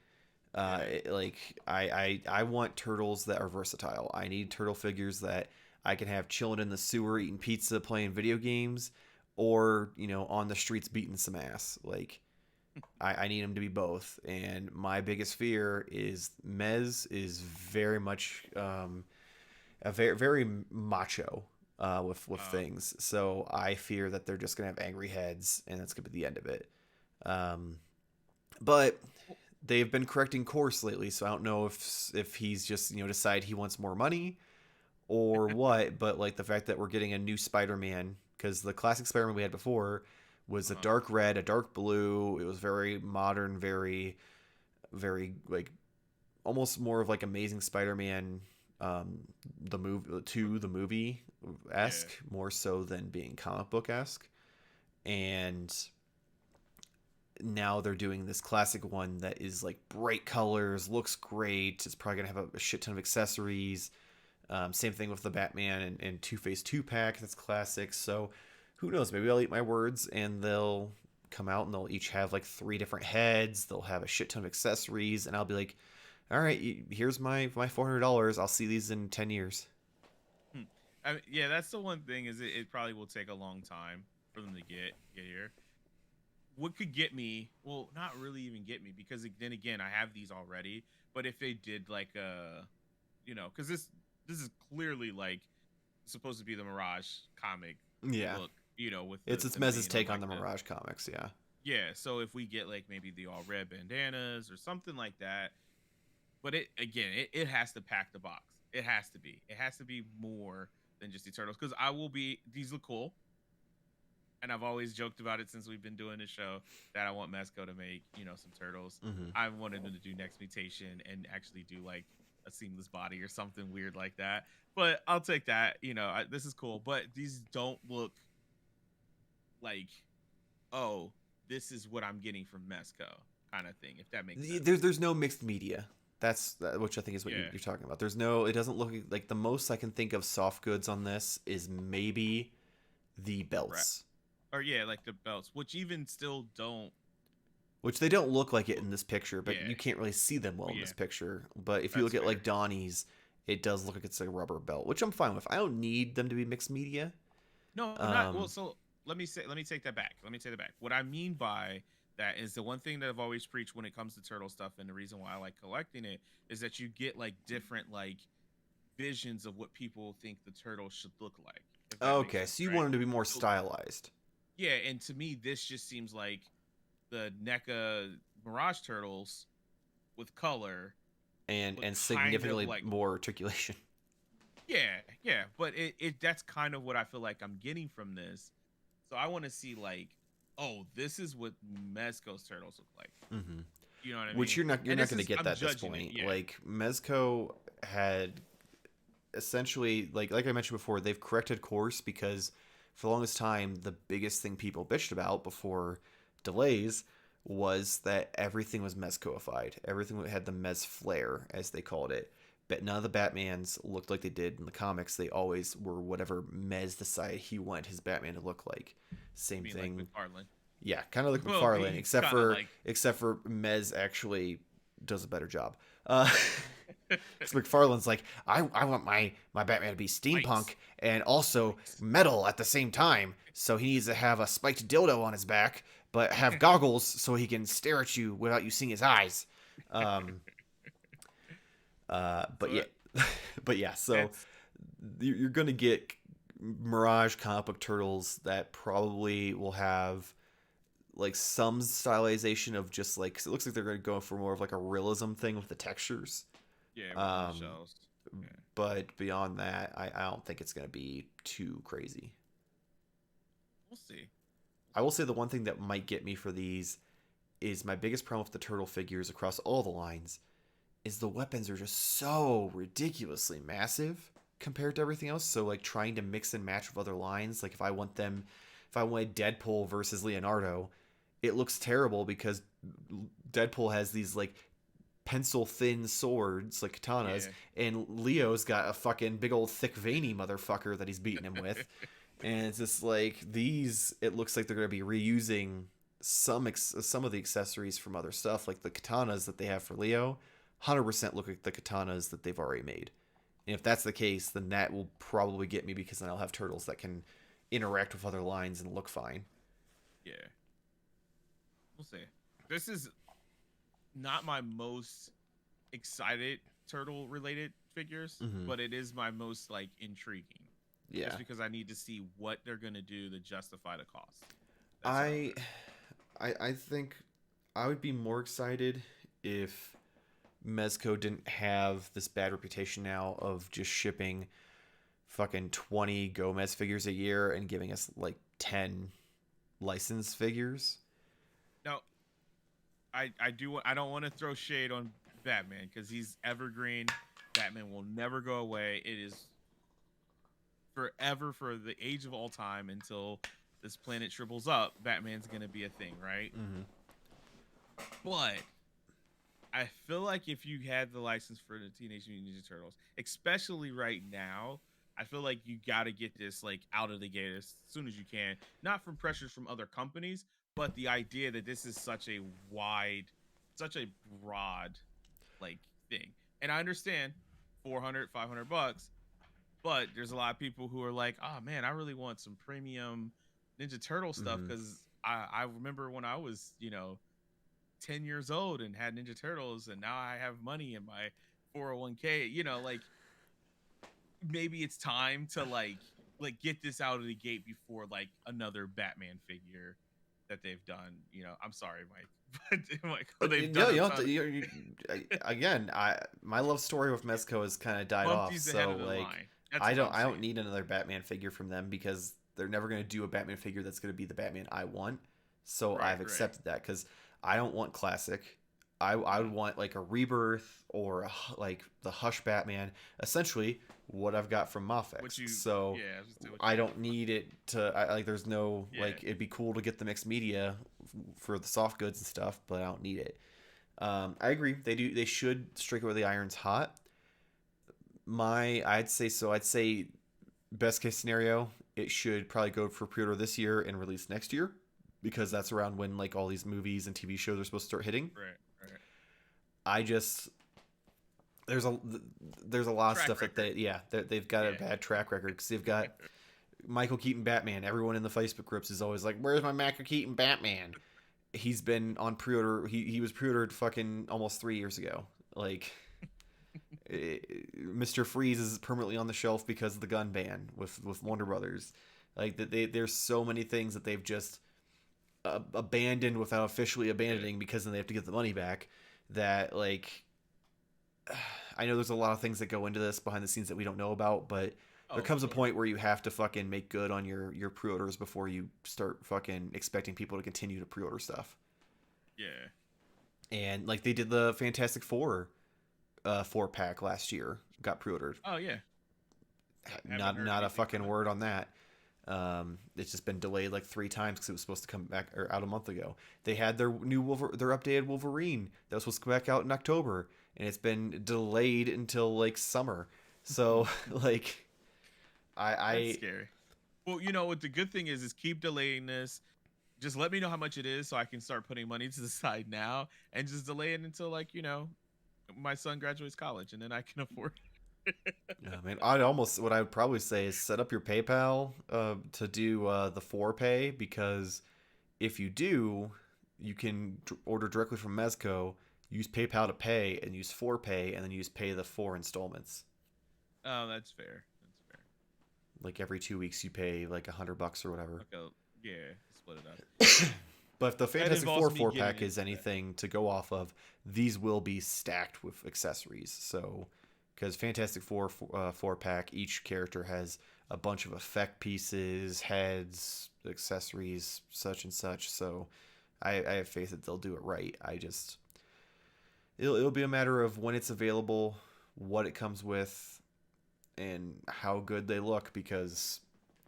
Yeah. Like I want turtles that are versatile. I need turtle figures that I can have chilling in the sewer, eating pizza, playing video games, or on the streets beating some ass. Like I need them to be both. And my biggest fear is Mez is very much a very macho with Uh, things. So I fear that they're just gonna have angry heads, and that's gonna be the end of it. Um, but they've been correcting course lately, so I don't know if he's just decide he wants more money or what. But like the fact that we're getting a new Spider-Man, because the classic Spider-Man we had before was a uh, dark red, a dark blue. It was very modern, very very like almost more of like Amazing Spider-Man, the movie yeah. esque, more so than being comic book esque. And now they're doing this classic one that is like bright colors, looks great. It's probably gonna have a shit ton of accessories. Same thing with the Batman and Two Face 2-pack. That's classic. So who knows? Maybe I'll eat my words and they'll come out and they'll each have like 3 different heads. They'll have a shit ton of accessories, and I'll be like, all right, here's my $400. I'll see these in 10 years. Hmm. I mean, yeah, that's the one thing is it probably will take a long time for them to get here. What could get me, well, not really even get me, because then again I have these already. But if they did like because this is clearly like supposed to be the Mirage comic Yeah, look, with it's them Mez's being on take on like the the, Mirage comics. Yeah. yeah. So if we get like maybe the all red bandanas or something like that, but it has to pack the box. It has to be more than just the turtles, because these look cool, and I've always joked about it since we've been doing the show that I want Mezco to make, some turtles. Mm-hmm. I wanted them to do Next Mutation and actually do like a seamless body or something weird like that. But I'll take that. This is cool, but these don't look like, oh, this is what I'm getting from Mezco kind of thing, if that makes sense. There's no mixed media. That's which I think is what Yeah. you're talking about. There's no. It doesn't look like the most I can think of soft goods on this is maybe the Right. belts, Or yeah, like the belts, which even still don't. which they don't look like it in this picture, but Yeah. you can't really see them well Well, in yeah. this picture. But if you That's look at fair. like Donnie's, it does look like it's a rubber belt, which I'm fine with. I don't need them to be mixed media. No, not well. Um, So let me take that back. Let me take that back. What I mean by that is the one thing that I've always preached when it comes to turtle stuff, and the reason why I like collecting it is that you get like different like visions of what people think the turtle should look like. If that makes okay, sense, so you right? want them to be more So stylized. yeah, and to me, this just seems like the NECA Mirage turtles with color, and but and kind of significantly like, more articulation. yeah. But it that's kind of what I feel like I'm getting from this. So I want to see like, oh, this is what Mezco's turtles look like. Mm-hmm. You know what I Which mean? you're And not this going to is get I'm that at this judging it. point. Yeah. Like Mezco had essentially like I mentioned before, they've corrected course because for the longest time the biggest thing people bitched about before delays was that everything was Mezcoified. Everything had the Mez flair, as they called it. But none of the Batmans looked like they did in the comics. They always were whatever Mez decided he wanted his Batman to look like. I Same mean, like thing. McFarlane. Yeah, kind of like Well, McFarlane, he's kind of like. except for Mez actually does a better job. Uh, Because McFarlane's like, I want my Batman to be Lights. steampunk and also Lights. metal at the same time. So he needs to have a spiked dildo on his back, but have goggles so he can stare at you without you seeing his eyes. Um, So but yeah, but yeah. So that's you're going to get Mirage comic book turtles that probably will have like some stylization of just like, 'cause it looks like they're going to go for more of like a realism thing with the textures. Yeah, within the Um, shells. Yeah, but beyond that, I don't think it's going to be too crazy. we'll see. I will say the one thing that might get me for these is my biggest problem with the turtle figures across all the lines is the weapons are just so ridiculously massive compared to everything else. So like trying to mix and match with other lines, like if I wanted Deadpool versus Leonardo, it looks terrible because Deadpool has these like pencil thin swords like katanas, Yeah. and Leo's got a fucking big old thick veiny motherfucker that he's beating him with. And it's just like these. It looks like they're going to be reusing some of the accessories from other stuff, like the katanas that they have for Leo. 100% look like the katanas that they've already made. And if that's the case, then that will probably get me because then I'll have turtles that can interact with other lines and look fine. Yeah, we'll see. This is not my most excited turtle related figures, Mm-hmm. but it is my most like intriguing. Yeah, Just because I need to see what they're gonna do to justify the cost. That's all I, it is. I think I would be more excited if Mezco didn't have this bad reputation now of just shipping fucking 20 Gomez figures a year and giving us like 10 licensed figures. Now, I don't want to throw shade on Batman because he's evergreen. Batman will never go away. It is forever for the age of all time until this planet shrivels up. Batman's gonna be a thing, right? Mm-hmm. But I feel like if you had the license for the Teenage Mutant Ninja Turtles, especially right now, I feel like you got to get this like out of the gate as soon as you can. Not from pressures from other companies, but the idea that this is such a broad like thing. And I understand 400, $500, but there's a lot of people who are like, oh man, I really want some premium Ninja Turtle stuff Mm-hmm. because I remember when I was, 10 years old and had Ninja Turtles and now I have money in my 401k, like maybe it's time to like get this out of the gate before like another Batman figure that they've done. I'm sorry, Mike, but Michael, they've No, done you a don't. Have ton to, of again, my love story with Mezco has kind of died off. Bumpy's ahead So of the like, line. That's what I'm I don't saying. need another Batman figure from them because they're never going to do a Batman figure that's going to be the Batman I want. So Right, I've right. accepted that because I don't want classic. I would No. want like a rebirth or like the Hush Batman. Essentially, what I've got from What Mafex. you? So Yeah, just do what you I got don't from us. need it to. Like, there's no Yeah. like. It'd be cool to get the mixed media for the soft goods and stuff, but I don't need it. I agree. They do. They should strike it where the iron's hot. I'd say so. I'd say best case scenario, it should probably go for pre-order this year and release next year, because that's around when like all these movies and TV shows are supposed to start hitting. Right, right. I just there's a there's a lot of Track stuff that record. they've got a Yeah. bad track record because they've got Michael Keaton Batman. Everyone in the Facebook groups is always like, "Where's my Michael Keaton Batman?" He's been on pre-order. He was pre-ordered fucking almost 3 years ago. Like, Mr. Freeze is permanently on the shelf because of the gun ban with Warner Brothers. Like that, there's so many things that they've just abandoned without officially Yeah. abandoning because then they have to get the money back. That like, I know there's a lot of things that go into this behind the scenes that we don't know about, but there Oh, of comes a course. point where you have to fucking make good on your pre-orders before you start fucking expecting people to continue to pre-order stuff. Yeah. And like they did the Fantastic Four 4 pack last year, got pre-ordered. Oh yeah. Haven't heard Not a anything from fucking them word on since. that. It's just been delayed like 3 times because it was supposed to come back or out a month ago. They had their updated Wolverine that was supposed to come back out in October, and it's been delayed until like summer. So like That's I scary. Well, what the good thing is keep delaying this. Just let me know how much it is so I can start putting money to the side now and just delay it until like, my son graduates college and then I can afford it. yeah, man, I'd almost what I would probably say is set up your PayPal to do the 4 pay, because if you do, you can order directly from Mezco, use PayPal to pay, and use 4 pay, and then use pay the 4 installments. Oh, that's fair. like every 2 weeks you pay like $100 or whatever. Okay, yeah, split it up. But if the That Fantastic involves Four me four getting pack into is that. anything to go off of, these will be stacked with accessories. So, because Fantastic Four 4 pack, each character has a bunch of effect pieces, heads, accessories, such and such. So, I have faith that they'll do it right. It'll be a matter of when it's available, what it comes with, and how good they look. Because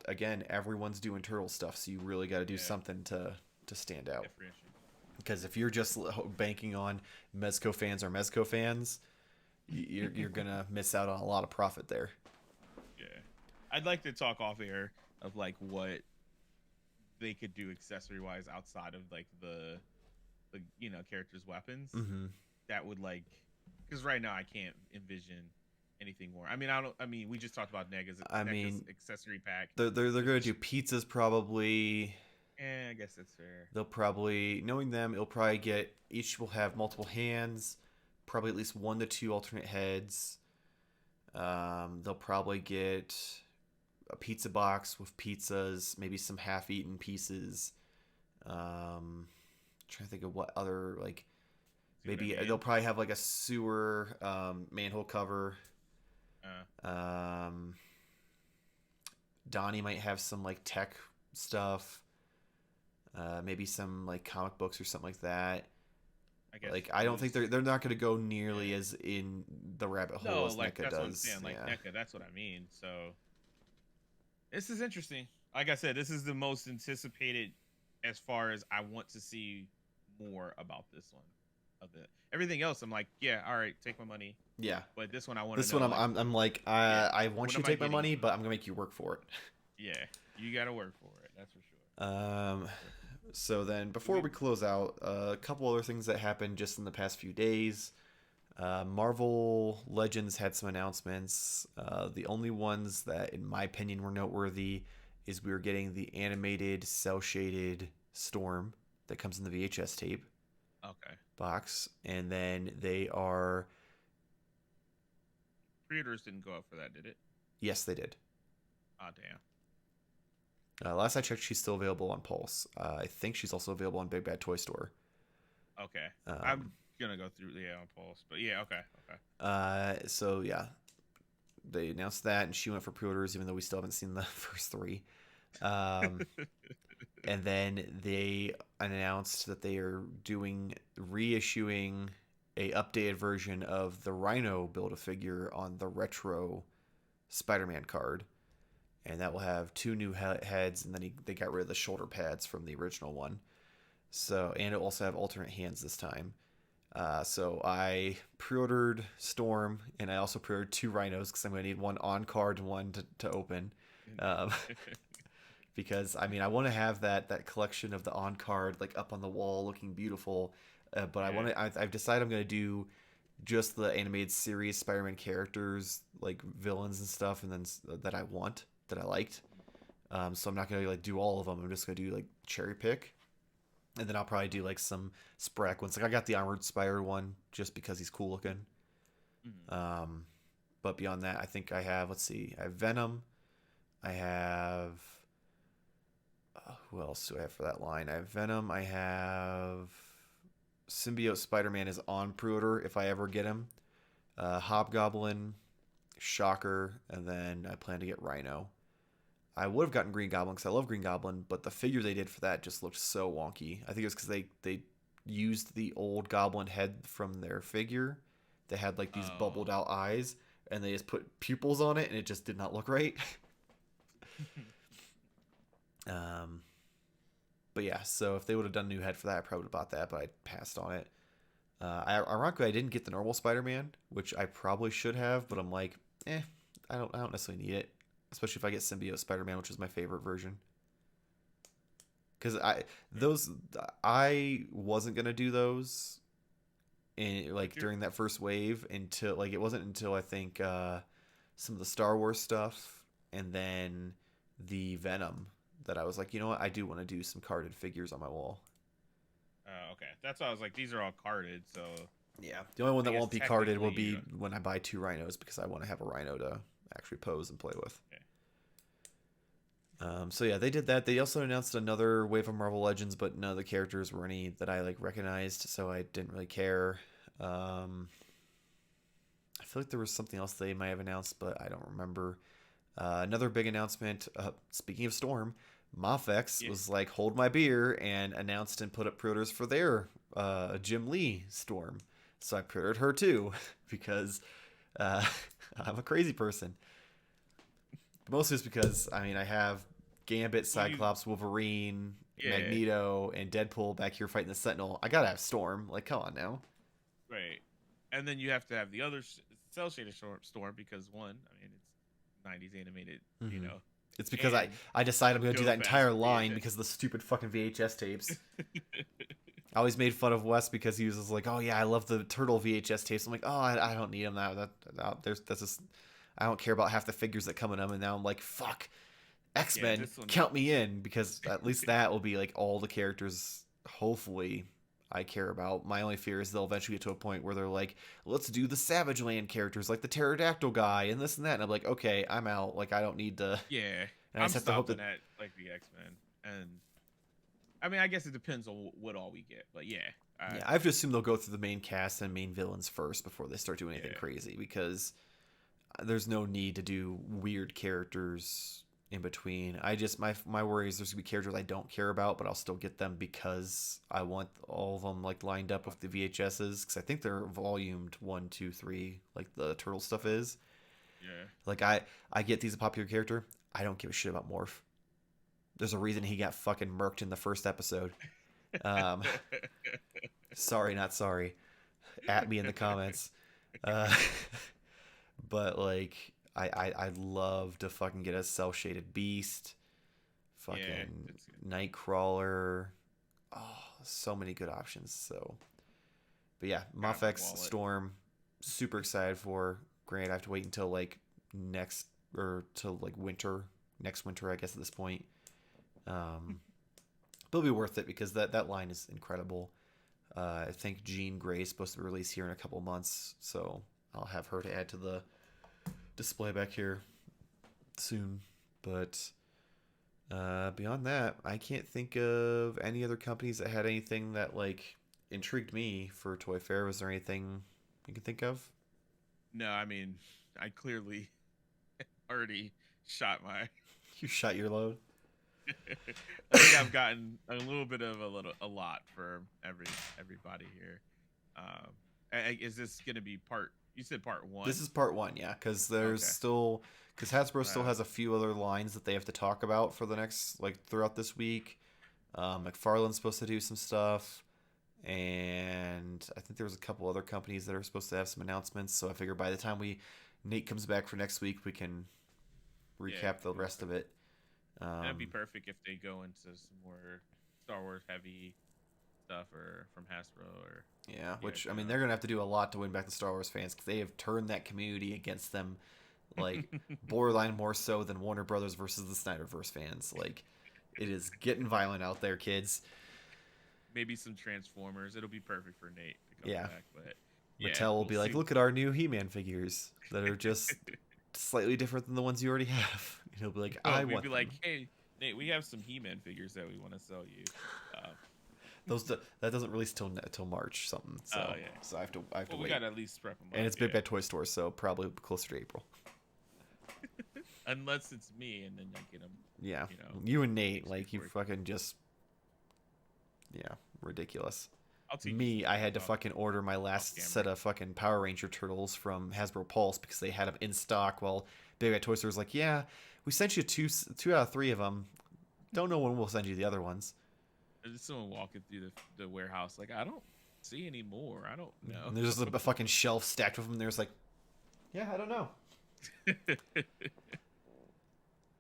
again, everyone's doing turtle stuff, so you really got to do Yeah, something to stand out. differentiate. Because if you're just banking on Mezco fans or Mezco fans, you're gonna miss out on a lot of profit there. Yeah, I'd like to talk off air of like what they could do accessory wise outside of like the characters' weapons. Mm-hmm. That would like, because right now I can't envision anything more. I mean, I don't. I mean, we just talked about NECA's accessory pack. They're gonna do pizzas probably. I guess that's fair. They'll probably, knowing them, it'll probably get, each will have multiple hands, probably at least 1 to 2 alternate heads. They'll probably get a pizza box with pizzas, maybe some half-eaten pieces. Trying to think of what other, like, maybe they'll probably have like a sewer manhole cover. Donnie might have some like tech stuff. Maybe some like comic books or something like that. I guess like I don't think they're not going to go nearly as in the rabbit hole as like NECA that's does. what I'm saying. Like NECA, that's what I mean. So this is interesting. Like I said, this is the most anticipated as far as I want to see more about this one. Of it, everything else, I'm like, yeah, all right, take my money. Yeah, but this one I want. This one I'm like, I want you to take my money, but I'm gonna make you work for it. Yeah, you got to work for it. That's for sure. So then, before we close out, a couple other things that happened just in the past few days. Marvel Legends had some announcements. The only ones that, in my opinion, were noteworthy is we were getting the animated cel-shaded Storm that comes in the VHS tape box, and then they are... Preorders didn't go up for that, did it? Yes, they did. Oh, damn. Last I checked, she's still available on Pulse. I think she's also available on Big Bad Toy Store. Okay. I'm going to go through on Pulse. But yeah, okay. So, yeah. They announced that, and she went for pre-orders, even though we still haven't seen the first 3. And then they announced that they are reissuing a updated version of the Rhino Build-A-Figure on the retro Spider-Man card. And that will have 2 new heads, and then they got rid of the shoulder pads from the original one. So, and it also have alternate hands this time. So I pre-ordered Storm, and I also pre-ordered 2 Rhinos because I'm going to need one on card and one to open. Because I mean, I want to have that collection of the on card like up on the wall, looking beautiful. But I've decided I'm going to do just the animated series Spider-Man characters, like villains and stuff, and then that I liked. So I'm not gonna like do all of them. I'm just gonna do like cherry pick, and then I'll probably do like some Sprack ones. Like I got the Armored Spider one just because he's cool looking. Mm-hmm. But beyond that, I think I have. Let's see. I have Venom. I have. Who else do I have for that line? I have Venom. I have Symbiote Spider-Man is on pre-order if I ever get him. Hobgoblin, Shocker, and then I plan to get Rhino. I would have gotten Green Goblin because I love Green Goblin, but the figure they did for that just looked so wonky. I think it was because they used the old Goblin head from their figure. They had like these bubbled out eyes, and they just put pupils on it, and it just did not look right. But yeah, so if they would have done a new head for that, I probably would have bought that, but I passed on it. Ironically, I didn't get the normal Spider-Man, which I probably should have, but I'm like, I don't necessarily need it, especially if I get Symbiote Spider-Man, which is my favorite version. Because I wasn't gonna do those during that first wave until it wasn't until I think some of the Star Wars stuff and then the Venom that I was like, you know what, I do want to do some carded figures on my wall. Okay, that's why I was like, these are all carded, so yeah. The only one that won't be carded will be when I buy 2 Rhinos because I want to have a Rhino to actually pose and play with. So yeah, they did that. They also announced another wave of Marvel Legends, but none of the characters were any that I like recognized, so I didn't really care. I feel like there was something else they might have announced, but I don't remember. Another big announcement. Speaking of Storm, Mafex Yeah. was like, "Hold my beer," and announced and put up pre-orders for their Jim Lee Storm. So I pre-ordered her too because uh, I'm a crazy person. Mostly just because I mean I have Gambit, Well, you, Cyclops, Wolverine, yeah, Magneto, and Deadpool back here fighting the Sentinel. I gotta have Storm. Like, come on now. right. And then you have to have the other cell shaded storm because one, I mean, it's '90s animated, you Mm-hmm. know, It's because and I decided I'm gonna do go that fast entire for line VHS. because of the stupid fucking VHS tapes. I always made fun of Wes because he was just like, "Oh yeah, I love the Turtle VHS tapes." I'm like, "Oh, I don't need them now. That's just I don't care about half the figures that come in them." And now I'm like, "Fuck, X Yeah, Men, this one. count me in," because at least that will be like all the characters. Hopefully, I care about. My only fear is they'll eventually get to a point where they're like, "Let's do the Savage Land characters, like the Pterodactyl guy and this and that." And I'm like, "Okay, I'm out. Like I don't need to." Yeah, And I I'm just have to hope that. stopping at like the X Men, and I mean, I guess it depends on what all we get, but yeah, Yeah, I have to assume they'll go through the main cast and main villains first before they start doing anything yeah, crazy because there's no need to do weird characters in between. I just my worry is there's gonna be characters I don't care about, but I'll still get them because I want all of them like lined up with the VHSs because I think they're volumed 1, 2, 3, like the turtle stuff is. yeah. Like I get these a popular character. I don't give a shit about Morph. There's a reason he got fucking murked in the first episode. Um, sorry, not sorry. At me in the comments. Uh, but like I'd love to fucking get a cell shaded beast, Yeah, fucking it's good. Nightcrawler. Oh, so many good options. So, but yeah, Grab the Mafex wallet. Storm, super excited for. Granted, I have to wait until like next or till like winter, next winter, I guess at this point. Um, but it'll be worth it because that line is incredible. I think Jean Grey is supposed to be released here in a couple months, so I'll have her to add to the display back here soon. But beyond that, I can't think of any other companies that had anything that like intrigued me for Toy Fair. Was there anything you can think of? No, I mean, I clearly already shot my. You shot your load. I think I've gotten a little bit of a lot for everybody here. Um, is this gonna be part? You said part This one. is part one, yeah, because there's Okay. still because Hasbro I still have. has a few other lines that they have to talk about for the next like throughout this week. McFarlane's supposed to do some stuff, and I think there was a couple other companies that are supposed to have some announcements. So I figure by the time Nate comes back for next week, we can Yeah, recap the rest of it. that'd be Um, perfect if they go into some more Star Wars heavy stuff or from Hasbro or yeah, yeah, which I mean kind they're gonna have to do a lot to win back the Star Wars fans because they have turned that community against them, like of borderline more so than Warner Brothers versus the Snyderverse fans. Like it is getting violent out there, kids. maybe some Transformers. It'll be perfect for Nate to come Yeah, back, but yeah, Mattel will we'll be like, see. look at our new He-Man figures that are just slightly different than the ones you already have. And he'll be like, Oh, I we'd be want like, them. hey, Nate, we have some He-Man figures that we want to sell you. Uh, That doesn't release till March something. oh So yeah. I have to Well, we wait. gotta at least prep them And up. it's Big Yeah. Bad Toy Store, so probably closer to April. Unless it's me, and then I get them. Yeah, You know, you and Nate, weeks like you before. fucking just yeah, ridiculous. I'll teach you Me, some I stuff had to fucking order my off last set camera. of fucking Power Ranger turtles from Hasbro Pulse because they had them in stock. While Big Bad Toy Store was like, yeah, we sent you two out of three of them. Don't know when we'll send you the other ones. There's just someone walking through the warehouse, like I don't see any more. I don't And there's just know. a fucking shelf stacked with them. There's like, yeah, I don't know.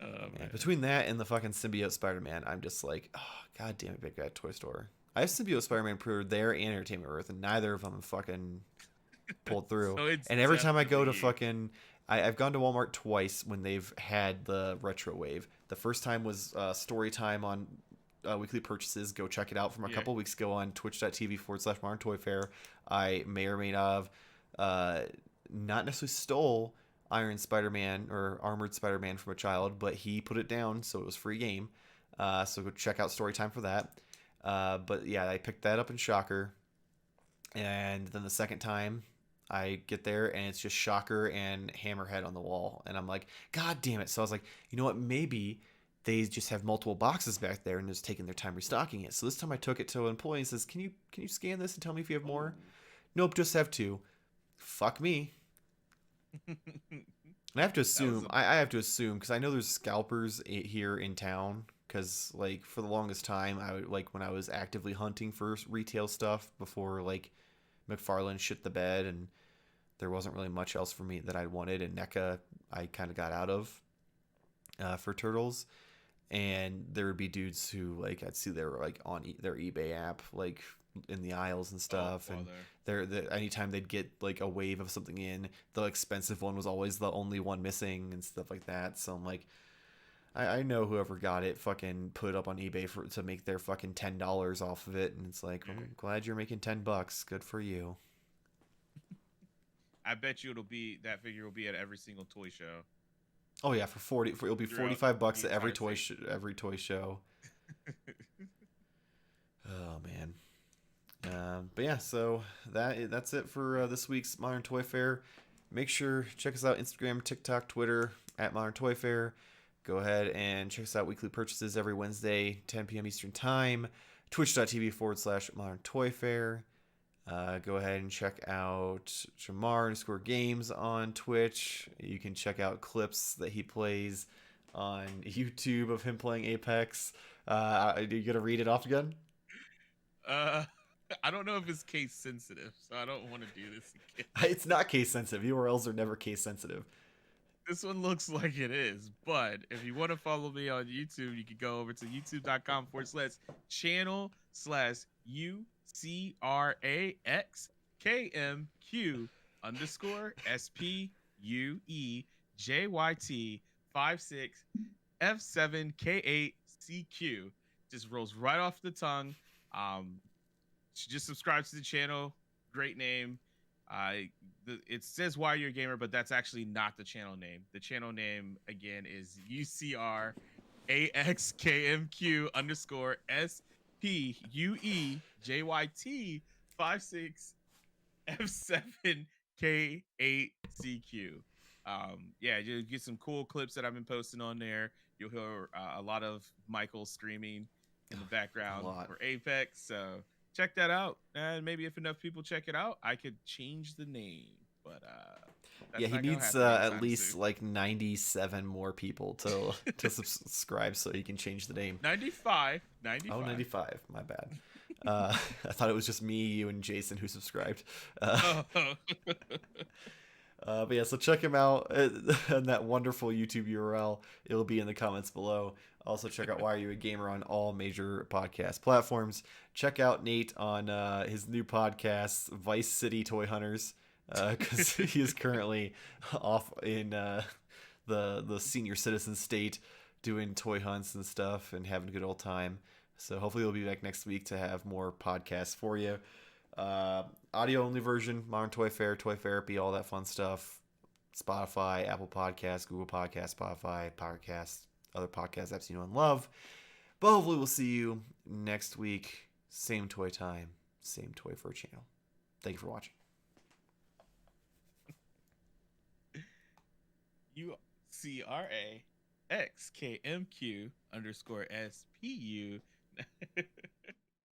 Oh Man, man. between that and the fucking symbiote Spider-Man, I'm just like, oh god damn it, Big Bad Toy Store. I have symbiote Spider-Man pre-ordered there and Entertainment Earth, and neither of them have fucking pulled through. So it's And every time I go to definitely fucking, I've gone to Walmart twice when they've had the retro wave. The first time was story time on weekly purchases. Go check it out from a yeah. couple weeks ago on twitch.tv/Modern Toy Fair. I may or may not have not necessarily stole. Iron Spider-Man or Armored Spider-Man from a child, but he put it down, so it was free game. So go check out Storytime for that. But yeah, I picked that up in Shocker, and then the second time I get there and it's just Shocker and Hammerhead on the wall, and I'm like, God damn it! So I was like, you know what? Maybe they just have multiple boxes back there and just taking their time restocking it. So this time I took it to an employee and says, can you scan this and tell me if you have more? Nope, just have two. Fuck me. And I have to assume, I have to assume, because I know there's scalpers here in town. Because like for the longest time, I would like when I was actively hunting for retail stuff before like McFarlane shit the bed, and there wasn't really much else for me that I wanted. And NECA, I kind of got out of for turtles. And there would be dudes who like I'd see they were like on their eBay app, like in the aisles and stuff, and anytime they'd get like a wave of something in, the expensive one was always the only one missing and stuff like that. So I'm like, I know whoever got it fucking put it up on eBay to make their fucking $10 off of it, and it's like, well, I'm glad you're making $10. Good for you. I bet you that figure will be at every single toy show. Oh yeah, it'll be $45 at every toy show. Oh man. But yeah, so that's it for this week's Modern Toy Fair. Make sure check us out Instagram, TikTok, Twitter at Modern Toy Fair. Go ahead and check us out weekly purchases every Wednesday, 10 p.m. Eastern Time. Twitch.tv/Modern Toy Fair. Go ahead and check out Jarmar_games on Twitch. You can check out clips that he plays on YouTube of him playing Apex. Are you gonna read it off again? I don't know if it's case sensitive, so I don't want to do this again. It's not case sensitive. URLs are never case sensitive. This one looks like it is, but if you want to follow me on YouTube, you can go over to youtube.com/UCRAXKMQ_SPUE56F7K8CQ. Just rolls right off the tongue. Just subscribe to the channel. Great name. It says Why You're a Gamer, but that's actually not the channel name. The channel name again is UCRAXKMQ_SPUEJYT56F7K8CQ. Yeah, you get some cool clips that I've been posting on there. You'll hear a lot of Michael screaming in the background for Apex. So check that out, and maybe if enough people check it out, I could change the name. But yeah, he needs at least like 97 more people to subscribe so he can change the name. 95. Oh, 95. My bad. I thought it was just me, you, and Jason who subscribed. But yeah, so check him out on that wonderful YouTube URL. It'll be in the comments below. Also, check out Why Are You a Gamer on all major podcast platforms. Check out Nate on his new podcast, Vice City Toy Hunters, because he is currently off in the senior citizen state doing toy hunts and stuff and having a good old time. So hopefully we'll be back next week to have more podcasts for you. Audio only version, Modern Toy Fair, Toy Therapy, all that fun stuff. Spotify, Apple Podcasts, Google Podcasts, Spotify, Powercast, other podcast apps you know and love. But hopefully we'll see you next week. Same toy time, same Toy Fair channel. Thank you for watching. UCRAXKMQ_SPU